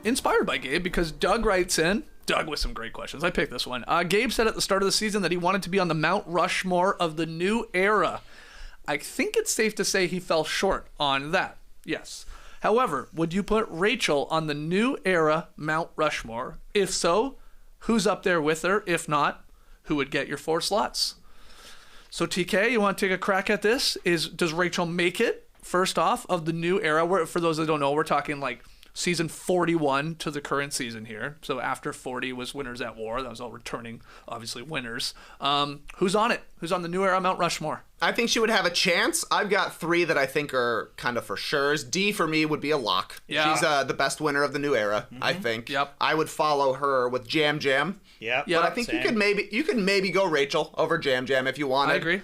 inspired by Gabe, because Doug writes in. Doug with some great questions. I picked this one. Gabe said at the start of the season that he wanted to be on the Mount Rushmore of the new era. I think it's safe to say he fell short on that. Yes. However, would you put Rachel on the new era Mount Rushmore? If so, who's up there with her? If not, who would get your 4 slots? So TK, you want to take a crack at this? Does Rachel make it, first off, of the new era? For those that don't know, we're talking like season 41 to the current season here. So after 40 was Winners at War. That was all returning, obviously, winners. Who's on it? Who's on the new era Mount Rushmore? I think she would have a chance. I've got 3 that I think are kind of for sures. D for me would be a lock. Yeah. She's the best winner of the new era, I think. Yep. I would follow her with Jam Jam. Yep. Yeah. But I think you could maybe go Rachel over Jam Jam if you wanted. I agree.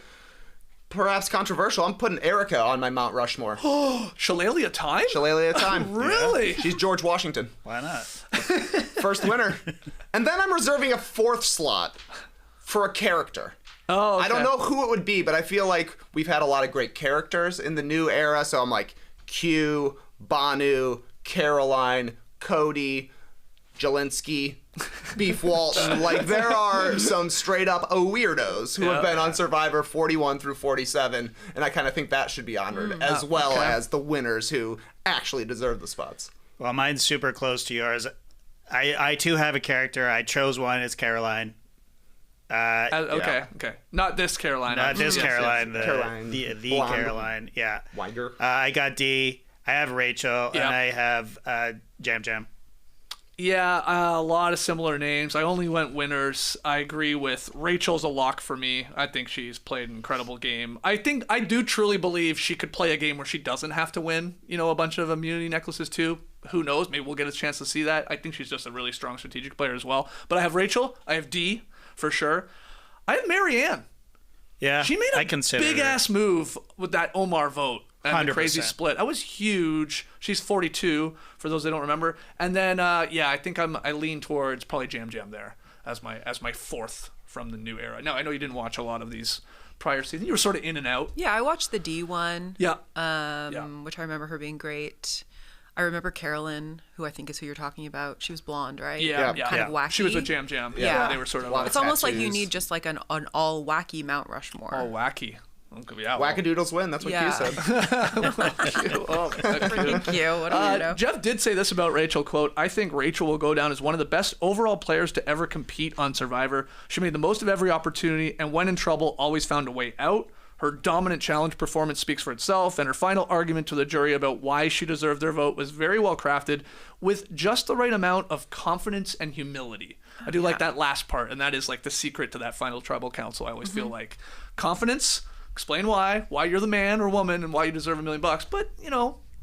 Perhaps controversial. I'm putting Erica on my Mount Rushmore. Shillelagh Time? Shillelagh Time. Really? She's George Washington. Why not? First winner. And then I'm reserving a 4th slot for a character. Oh, okay. I don't know who it would be, but I feel like we've had a lot of great characters in the new era. So I'm like Q, Banu, Caroline, Cody, Jelinski, Beef Walsh. Like there are some straight up weirdos who have been on Survivor 41 through 47, and I kind of think that should be honored as well as the winners who actually deserve the spots. Well, mine's super close to yours. I too have a character. I chose one. It's Caroline. Okay. Not this Caroline. Not this Caroline. yes. Caroline. The Blonde. Caroline. Yeah. Weiger. I got D. I have Rachel. Yeah. And I have Jam Jam. Yeah, a lot of similar names. I only went winners. I agree with Rachel's a lock for me. I think she's played an incredible game. I do truly believe she could play a game where she doesn't have to win, a bunch of immunity necklaces too. Who knows? Maybe we'll get a chance to see that. I think she's just a really strong strategic player as well. But I have Rachel. I have Dee for sure. I have Marianne. Yeah, she made a big-ass move with that Omar vote. And the crazy split. That was huge. She's 42, for those that don't remember. And then, I think I lean towards probably Jam Jam there as my fourth from the new era. Now, I know you didn't watch a lot of these prior seasons. You were sort of in and out. Yeah, I watched the D one. Yeah. Which I remember her being great. I remember Carolyn, who I think is who you're talking about. She was blonde, right? Yeah. Kind of wacky. She was with Jam Jam. Yeah. They were sort of. It's almost like you need just like an all wacky Mount Rushmore. All wacky. Yeah, Wackadoodles win. That's what Q said. Freaking Q. What a weirdo. Jeff did say this about Rachel, quote, I think Rachel will go down as one of the best overall players to ever compete on Survivor. She made the most of every opportunity and when in trouble, always found a way out. Her dominant challenge performance speaks for itself, and her final argument to the jury about why she deserved their vote was very well crafted with just the right amount of confidence and humility. I do like that last part, and that is like the secret to that final tribal council. I always feel like confidence, explain why you're the man or woman and why you deserve $1 million, but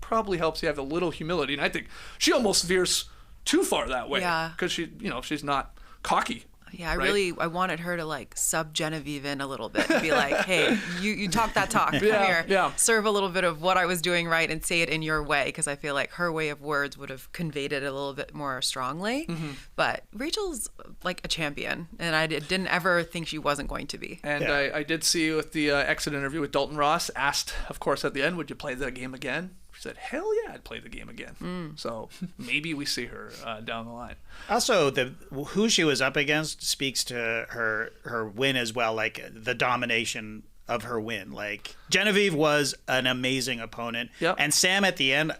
probably helps you have a little humility. And I think she almost veers too far that way because she's not cocky. Yeah, I wanted her to like sub Genevieve in a little bit and be like, hey, you talk that talk. Come here. Yeah. Serve a little bit of what I was doing right and say it in your way, because I feel like her way of words would have conveyed it a little bit more strongly. Mm-hmm. But Rachel's like a champion, and I didn't ever think she wasn't going to be. And I did see with the exit interview with Dalton Ross, asked, of course, at the end, would you play the game again? She said, hell yeah, I'd play the game again. So maybe we see her down the line. Also, who she was up against speaks to her win as well, like the domination of her win. Like Genevieve was an amazing opponent. Yep. And Sam at the end,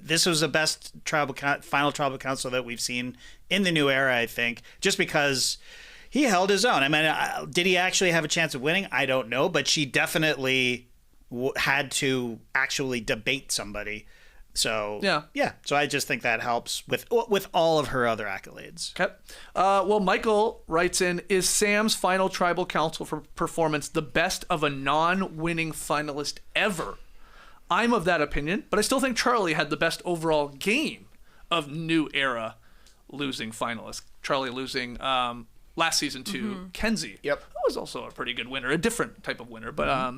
this was the best final tribal council that we've seen in the new era, I think, just because he held his own. I mean, did he actually have a chance of winning? I don't know, but she definitely had to actually debate somebody. So so I just think that helps with all of her other accolades. Okay. Well, Michael writes in, is Sam's final tribal council for performance the best of a non-winning finalist ever? I'm of that opinion, but I still think Charlie had the best overall game of new era losing finalists. Charlie losing last season to Kenzie. Yep. That was also a pretty good winner, a different type of winner, but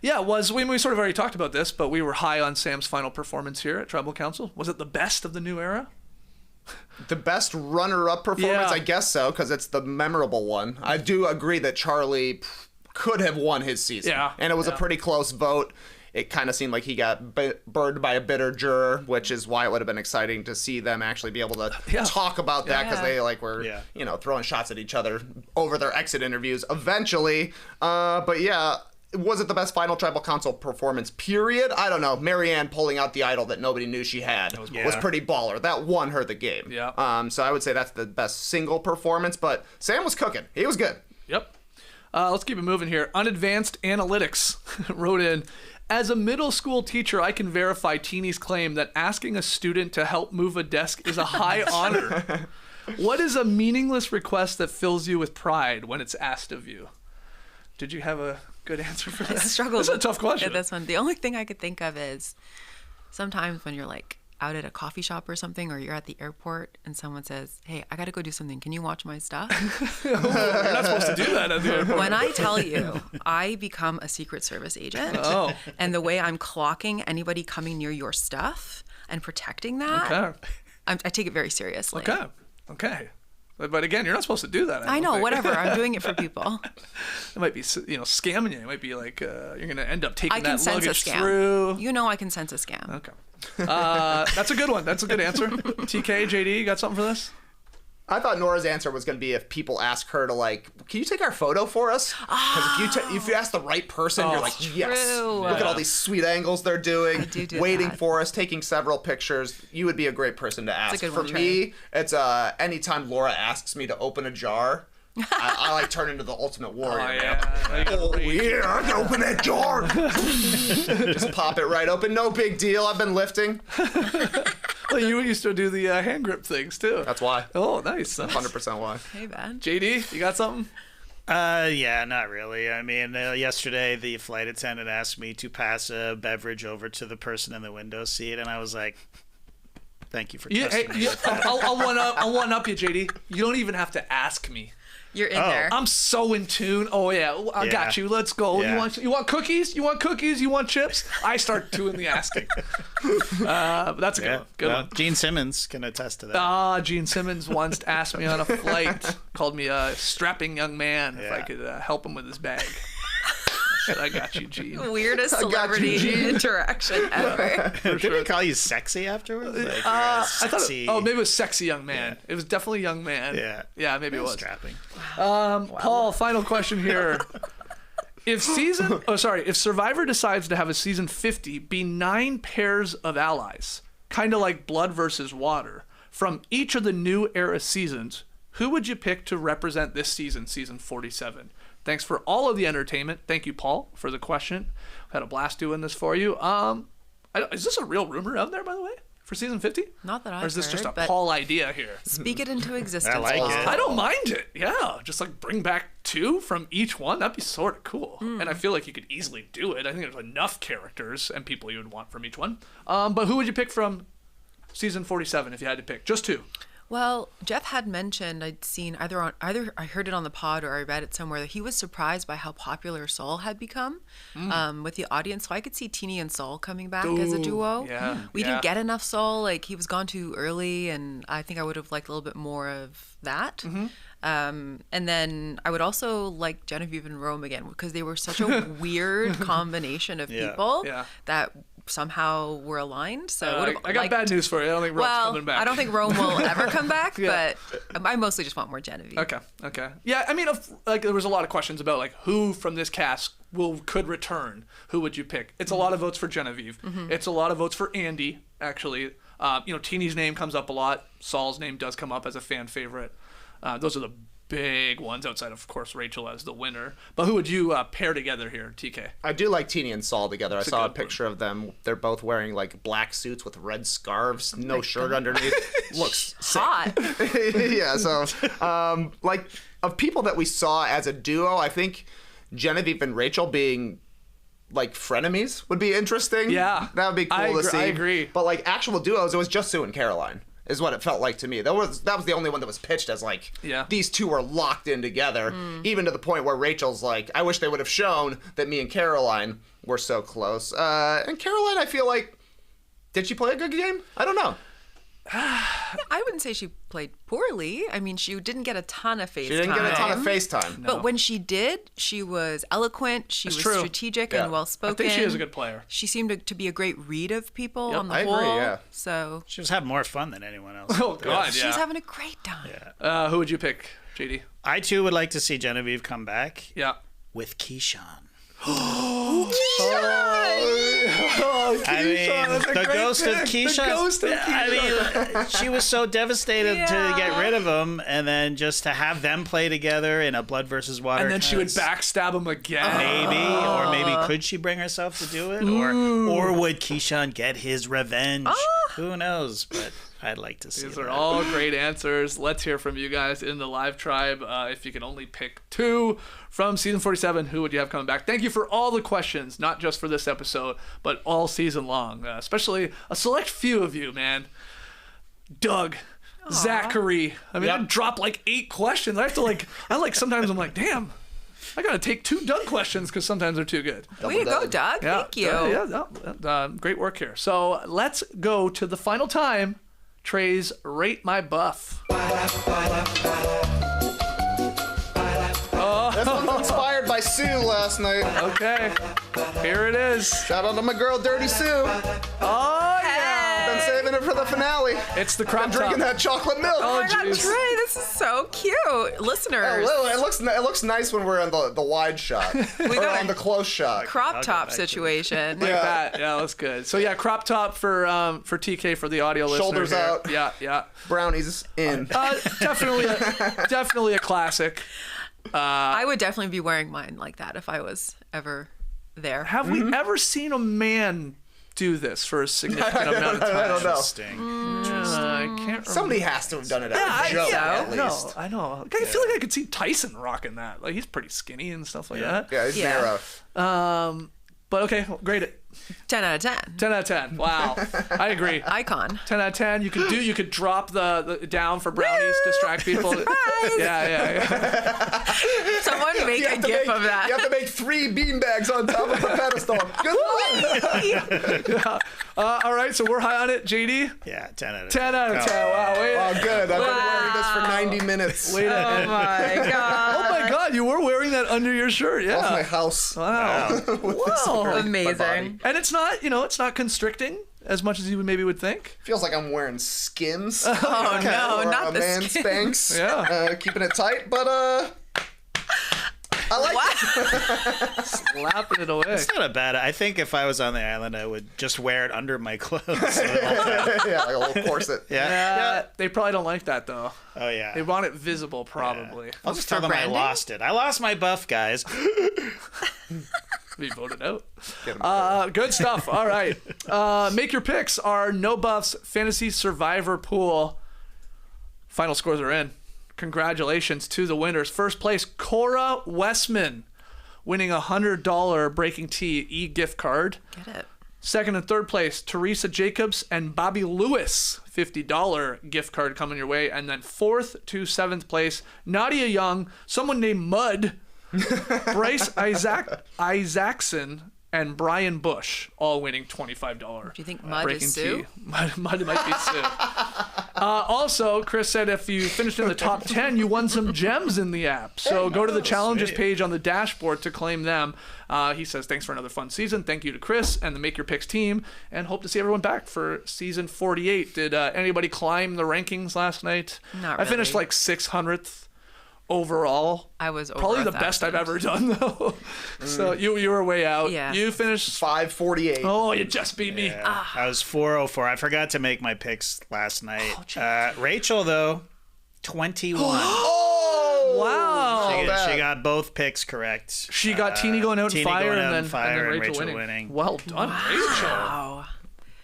we sort of already talked about this, but we were high on Sam's final performance here at Tribal Council. Was it the best of the new era? The best runner-up performance, I guess so, because it's the memorable one. I do agree that Charlie could have won his season. Yeah. And it was a pretty close vote. It kind of seemed like he got burned by a bitter juror, which is why it would have been exciting to see them actually be able to talk about that, because they were throwing shots at each other over their exit interviews eventually. Was it the best final tribal council performance, period? I don't know. Marianne pulling out the idol that nobody knew she had was pretty baller. That won her the game. Yeah. So I would say that's the best single performance, but Sam was cooking. He was good. Yep. Let's keep it moving here. Unadvanced Analytics wrote in, as a middle school teacher, I can verify Teeny's claim that asking a student to help move a desk is a high honor. What is a meaningless request that fills you with pride when it's asked of you? Did you have a good answer for that? I struggled. That's a tough question. This one. The only thing I could think of is sometimes when you're like out at a coffee shop or something, or you're at the airport and someone says, hey, I got to go do something. Can you watch my stuff? You're not supposed to do that at the airport. When I tell you, I become a Secret Service agent. Oh. And the way I'm clocking anybody coming near your stuff and protecting that, I take it very seriously. Okay. But again, you're not supposed to do that. I know, whatever. I'm doing it for people. It might be, scamming you. It might be like you're going to end up taking that luggage scam. through. You know I can sense a scam. Okay. That's a good one. That's a good answer. TK, JD, you got something for this? I thought Nora's answer was going to be if people ask her to, can you take our photo for us? Because if you ask the right person, you're like, yes. Look at all these sweet angles they're doing, waiting for us, taking several pictures. You would be a great person to ask. For me, it's anytime Laura asks me to open a jar, I turn into the ultimate warrior. I can open that jar. Just pop it right open. No big deal. I've been lifting. Well, you used to do the hand grip things too. That's why. Oh, nice. 100% why. Hey, man. JD, you got something? Yeah, not really. I mean, yesterday the flight attendant asked me to pass a beverage over to the person in the window seat, and I was like, "Thank you for trusting me." I'll one up you, JD. You don't even have to ask me. You're in there. I'm so in tune. Oh yeah, I got you. Let's go. Yeah. You want cookies? You want cookies? You want chips? I start doing the asking. That's a good one. Good one. Gene Simmons can attest to that. Gene Simmons once asked me on a flight, called me a strapping young man if I could help him with his bag. I said, I got you, Gene. Weirdest celebrity interaction ever. Did he call you sexy afterwards? Like, I sexy. thought, maybe it was sexy young man. It was definitely young man. Yeah, maybe it was. Strapping. Paul, final question here. If Survivor decides to have a season 50 be 9 pairs of allies, kind of like blood versus water, from each of the new era seasons, who would you pick to represent this season, season 47? Thanks for all of the entertainment. Thank you, Paul, for the question. We had a blast doing this for you. Is this a real rumor out there, by the way, for season 50? Not that I've heard. Or is this just a Paul idea here? Speak it into existence. I like Paul. it. I don't mind it. Yeah, just like bring back 2 from each one. That'd be sort of cool. And I feel like you could easily do it. I think there's enough characters and people you would want from each one. But who would you pick from season 47 if you had to pick? Just 2. Well, Jeff had mentioned I'd seen either I heard it on the pod or I read it somewhere that he was surprised by how popular Saul had become with the audience. So I could see Teenie and Saul coming back as a duo. Yeah, we didn't get enough Saul. Like he was gone too early, and I think I would have liked a little bit more of that. And then I would also like Genevieve and Rome again because they were such a weird combination of people that somehow were aligned. So I got bad news for you. I don't think Rome's coming back. I don't think Rome will ever come back, but I mostly just want more Genevieve. Okay. Yeah, I mean, there was a lot of questions about like who from this cast could return. Who would you pick? It's a lot of votes for Genevieve. It's a lot of votes for Andy, actually. Teeny's name comes up a lot. Saul's name does come up as a fan favorite. Those are the big ones outside of course Rachel as the winner. But who would you pair together here, TK? I do like Teenie and Saul together. I saw a picture of them. They're both wearing like black suits with red scarves, no shirt underneath. Looks hot. Yeah, so like of people that we saw as a duo, I think Genevieve and Rachel being like frenemies would be interesting. Yeah. That would be cool to see. I agree. But like actual duos, it was just Sue and Caroline. Is what it felt like to me. That was the only one that was pitched as like these 2 were locked in together, even to the point where Rachel's like, I wish they would have shown that me and Caroline were so close. And Caroline, I feel like, did she play a good game? I don't know. I wouldn't say she played poorly. I mean, she didn't get a ton of FaceTime. She didn't get a ton of FaceTime. No. But when she did, she was eloquent. She was strategic and well-spoken. I think she is a good player. She seemed to be a great read of people on the I whole. agree, yeah. So She was having more fun than anyone else. Oh, God, she was having a great time. Yeah. Who would you pick, JD? I too would like to see Genevieve come back. Yeah. With Keyshawn. Oh, I mean, the ghost of Keyshawn. The ghost of Keyshawn. I mean, she was so devastated to get rid of him, and then just to have them play together in a blood versus water. And then she would backstab him again. Maybe could she bring herself to do it, or would Keyshawn get his revenge? Who knows? But I'd like to see. These are all great answers. Let's hear from you guys in the live tribe. If you can only pick 2 from season 47, who would you have coming back? Thank you for all the questions, not just for this episode, but all season long. Especially a select few of you, man. Doug, Zachary. I mean, I dropped like 8 questions. I have to sometimes I'm like, damn. I gotta take 2 Doug questions because sometimes they're too good. Way to go, Doug. Thank you. Great work here. So let's go to the final time. Trey's Rate My Buff. This one's inspired by Sue last night. Okay, here it is. Shout out to my girl, Dirty Sue. Oh, yeah. Been saving it for the finale. It's the crop top. Drinking that chocolate milk. Oh my God, Trey, this is so cute. Listeners. It looks nice when we're on the wide shot. We got on the close shot. Crop top situation. Like that. Yeah, that's good. So yeah, crop top for TK for the audio listener. Shoulders here. out. Yeah. Brownies in. Definitely a classic. I would definitely be wearing mine like that if I was ever there. Have we ever seen a man do this for a significant amount of time? I don't know. Interesting. I can't remember. Somebody has to have done it as a joke, at least. I know. I feel like I could see Tyson rocking that. Like, he's pretty skinny and stuff like that. Yeah, he's narrow. But okay, grade it. 10 out of 10. 10 out of 10. Wow. I agree. Icon. 10 out of 10. You could drop the down for brownies, distract people. Surprise! Yeah. Someone make a gif of that. You have to make 3 beanbags on top of the pedestal. Good luck. All right, so we're high on it. JD? Yeah, 10 out of 10 out of 10. Wow, wait. Oh, good. I've been wearing this for 90 minutes. Wait a minute. Oh my god. Oh my god, you were wearing that under your shirt. Yeah. Off my house. Wow. Whoa. Amazing. And it's not, it's not constricting as much as you maybe would think. Feels like I'm wearing Skims. Oh no, or not a the man skin. Spanx. Yeah. Keeping it tight, but I like it. Slapping it away. It's not a bad. I think if I was on the island, I would just wear it under my clothes. Yeah, like a little corset. Yeah. They probably don't like that though. Oh yeah. They want it visible, probably. I'll just tell them branding? I lost it. I lost my buff, guys. Be voted out. Get 'em Good stuff. All right. Make your picks. Our No Buffs Fantasy Survivor Pool. Final scores are in. Congratulations to the winners. First place, Cora Westman, winning a $100 Breaking Tea e-gift card. Get it. Second and third place, Teresa Jacobs and Bobby Lewis, $50 gift card coming your way. And then fourth to seventh place, Nadia Young, someone named Mud, Bryce Isaacson, and Brian Bush, all winning $25. Do you think Mud Breaking is Sue? Tea. Mud might be Sue. Also, Chris said if you finished in the top 10, you won some gems in the app. So go to the challenges page on the dashboard to claim them. He says, thanks for another fun season. Thank you to Chris and the Make Your Picks team, and hope to see everyone back for season 48. Did anybody climb the rankings last night? Not I finished really. like 600th overall. I was over probably the 1,000. best I've ever done though. So you were way out. Yeah. You finished 548. Oh, you just beat me. Yeah. I was 404. I forgot to make my picks last night. Rachel though, 21. Oh! Wow. She got both picks correct. She got Teeny going out in Teeny fire going and out then, in fire and then and Rachel, Rachel winning. winning. Well done, Rachel. Wow.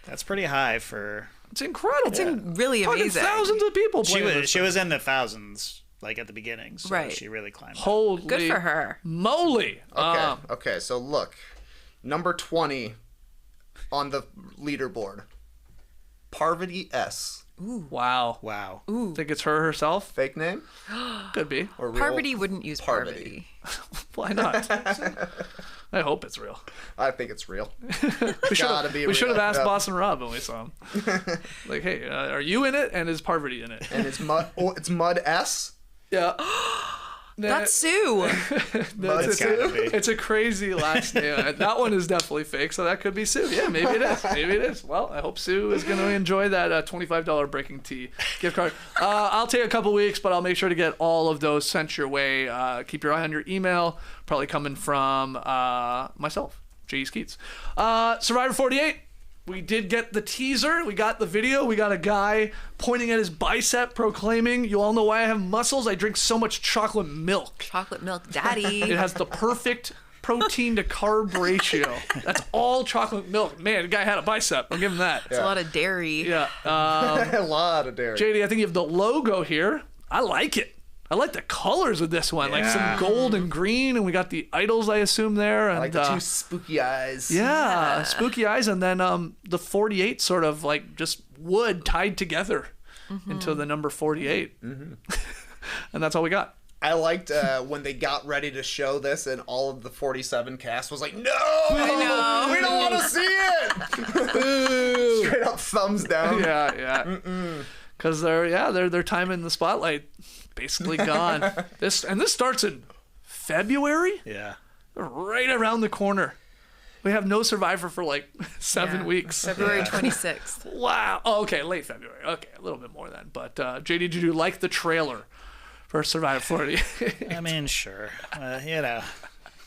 That's pretty high for. It's incredible. It's really Fucking amazing. thousands of people She playing was this she thing. was in the thousands like at the beginning, so Right. she really climbed. up. Holy Good for her. moly. Okay, so look. Number 20 on the leaderboard. Parvati S. Wow. Wow. Think it's her herself? Fake name? Could be. Or real? Parvati wouldn't use Parvati. Parvati. Why not? I hope it's real. I think it's real. We should Gotta be have real. asked Yeah. Boston Rob when we saw him. Like, hey, are you in it? And is Parvati in it? And it's Mud S. Yeah. That's Sue. Mud gotta S. be. It's a crazy last name. That one is definitely fake, so that could be Sue. Yeah, maybe it is. Maybe it is. Well, I hope Sue is going to enjoy that $25 Breaking Tea gift card. I'll take a couple weeks, but I'll make sure to get all of those sent your way. Keep your eye on your email. Probably coming from myself, J.E. Skeets. Survivor 48. We did get the teaser. We got the video. We got a guy pointing at his bicep proclaiming, you all know why I have muscles? I drink so much chocolate milk. Chocolate milk daddy. It has the perfect protein to carb ratio. That's all chocolate milk. Man, the guy had a bicep. I'll give him that. It's a lot of dairy. Yeah. A lot of dairy. JD, I think you have the logo here. I like it. I like the colors of this one. Like some gold and green, and we got the idols, I assume, there. And, I like the two spooky eyes. Yeah, spooky eyes, and then the 48 sort of like just wood tied together into the number 48. Mm-hmm. And that's all we got. I liked when they got ready to show this, and all of the 47 cast was like, "No, know. we don't want to see it." Straight up thumbs down. Yeah. Because their time in the spotlight basically gone. This starts in February, Yeah. right around the corner. We have no Survivor for like 7 weeks. February 26th. Wow. Oh, okay, late February. Okay, a little bit more then. But JD, did you like the trailer for Survivor 40? I mean, sure.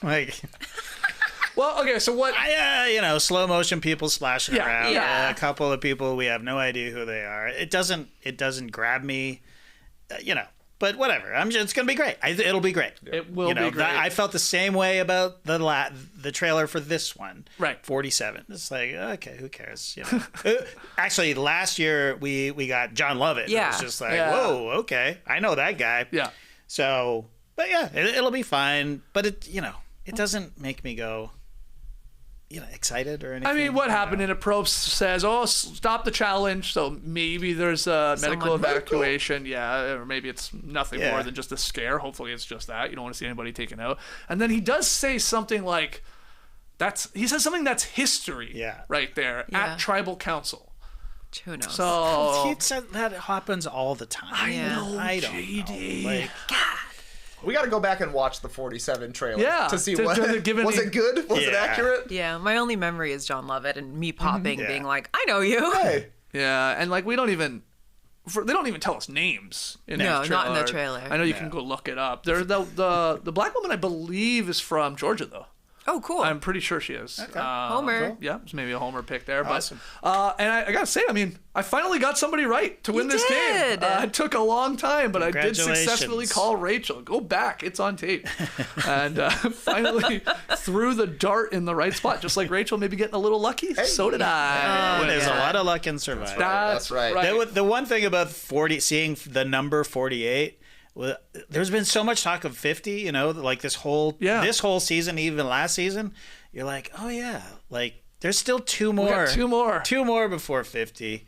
Like. Well, okay, so what? Slow motion people splashing Yeah. around. Yeah. A couple of people we have no idea who they are. It doesn't grab me, But whatever. It's going to be great. It'll be great. It will be great. I felt the same way about the trailer for this one. Right. 47. It's like, okay, who cares? Actually, last year we got John Lovett. Yeah. It was just like, whoa, okay. I know that guy. Yeah. So, but yeah, it'll be fine. But it doesn't make me go, excited or anything. I mean, what happened in a probe says, stop the challenge. So maybe there's a medical evacuation. Yeah, or maybe it's nothing more than just a scare. Hopefully it's just that. You don't want to see anybody taken out. And then he does say something like, he says something that's history right there at tribal council. Who knows? So that happens all the time. I know, I don't JD. know. Like, God. We got to go back and watch the 47 trailer to see what was it good? Was it accurate? Yeah, my only memory is John Lovett and me popping, being like, "I know you." Hey. Yeah, and like they don't even tell us names in the trailer. Not in the trailer. I know you can go look it up. The black woman, I believe, is from Georgia though. Oh, cool. I'm pretty sure she is. Okay. Homer. Cool. Yeah, it's maybe a Homer pick there. Awesome. But, and I gotta say, I mean, I finally got somebody right to win this game. It took a long time, but I did successfully call Rachel. Go back, it's on tape. And finally threw the dart in the right spot, just like Rachel, maybe getting a little lucky. Hey. So did I. There's a lot of luck in Survivor. That's right. The one thing about seeing the number 48. Well, there's been so much talk of 50, like this whole season, even last season. You're like, oh yeah, like there's still two more before 50.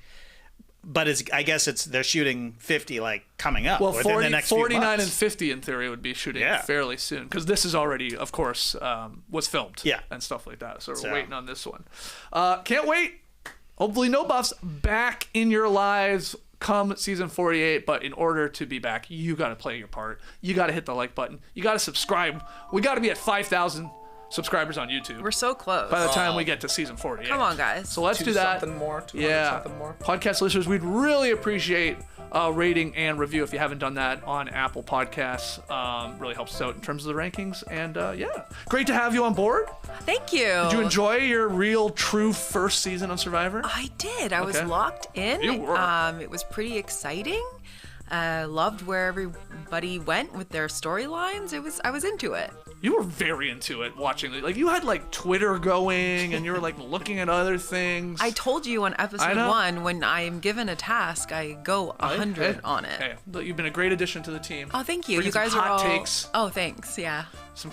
But I guess they're shooting 50 like coming up. Well, within the next 49 few months. and 50 in theory would be shooting fairly soon because this is already, of course, was filmed and stuff like that. So we're waiting on this one. Can't wait. Hopefully, no buffs back in your lives come season 48, but in order to be back, you got to play your part. You got to hit the like button. You got to subscribe. We got to be at 5,000 subscribers on YouTube. We're so close. By the time we get to season 48. Come on, guys. So let's do that. Something more. Something more. Podcast listeners, we'd really appreciate a rating and review if you haven't done that on Apple Podcasts. Really helps us out in terms of the rankings. And great to have you on board. Thank you. Did you enjoy your real, true first season on Survivor? I did. I was locked in. You were. It was pretty exciting. Loved where everybody went with their storylines. I was into it. You were very into it watching. Like you had like Twitter going and you were like looking at other things. I told you on episode 1 when I'm given a task, I go 100 on it. Hey, you've been a great addition to the team. Oh, thank you. Bringing You guys some are hot all takes. Oh, thanks. Yeah.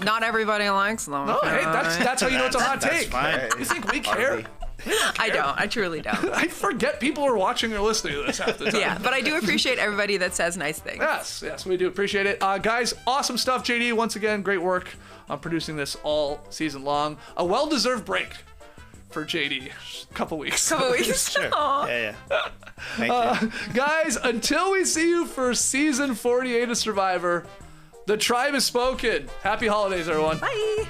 Not everybody likes them. No, hey, that's how you know it's a hot take. Fine. You think we care? I don't. I truly don't. I forget people are watching or listening to this half the time. Yeah, but I do appreciate everybody that says nice things. Yes, we do appreciate it. Guys, awesome stuff. JD, once again, great work on producing this all season long. A well-deserved break for JD. Couple weeks. Sure. Yeah. Thank you. Guys, until we see you for season 48 of Survivor, the tribe has spoken. Happy holidays, everyone. Bye.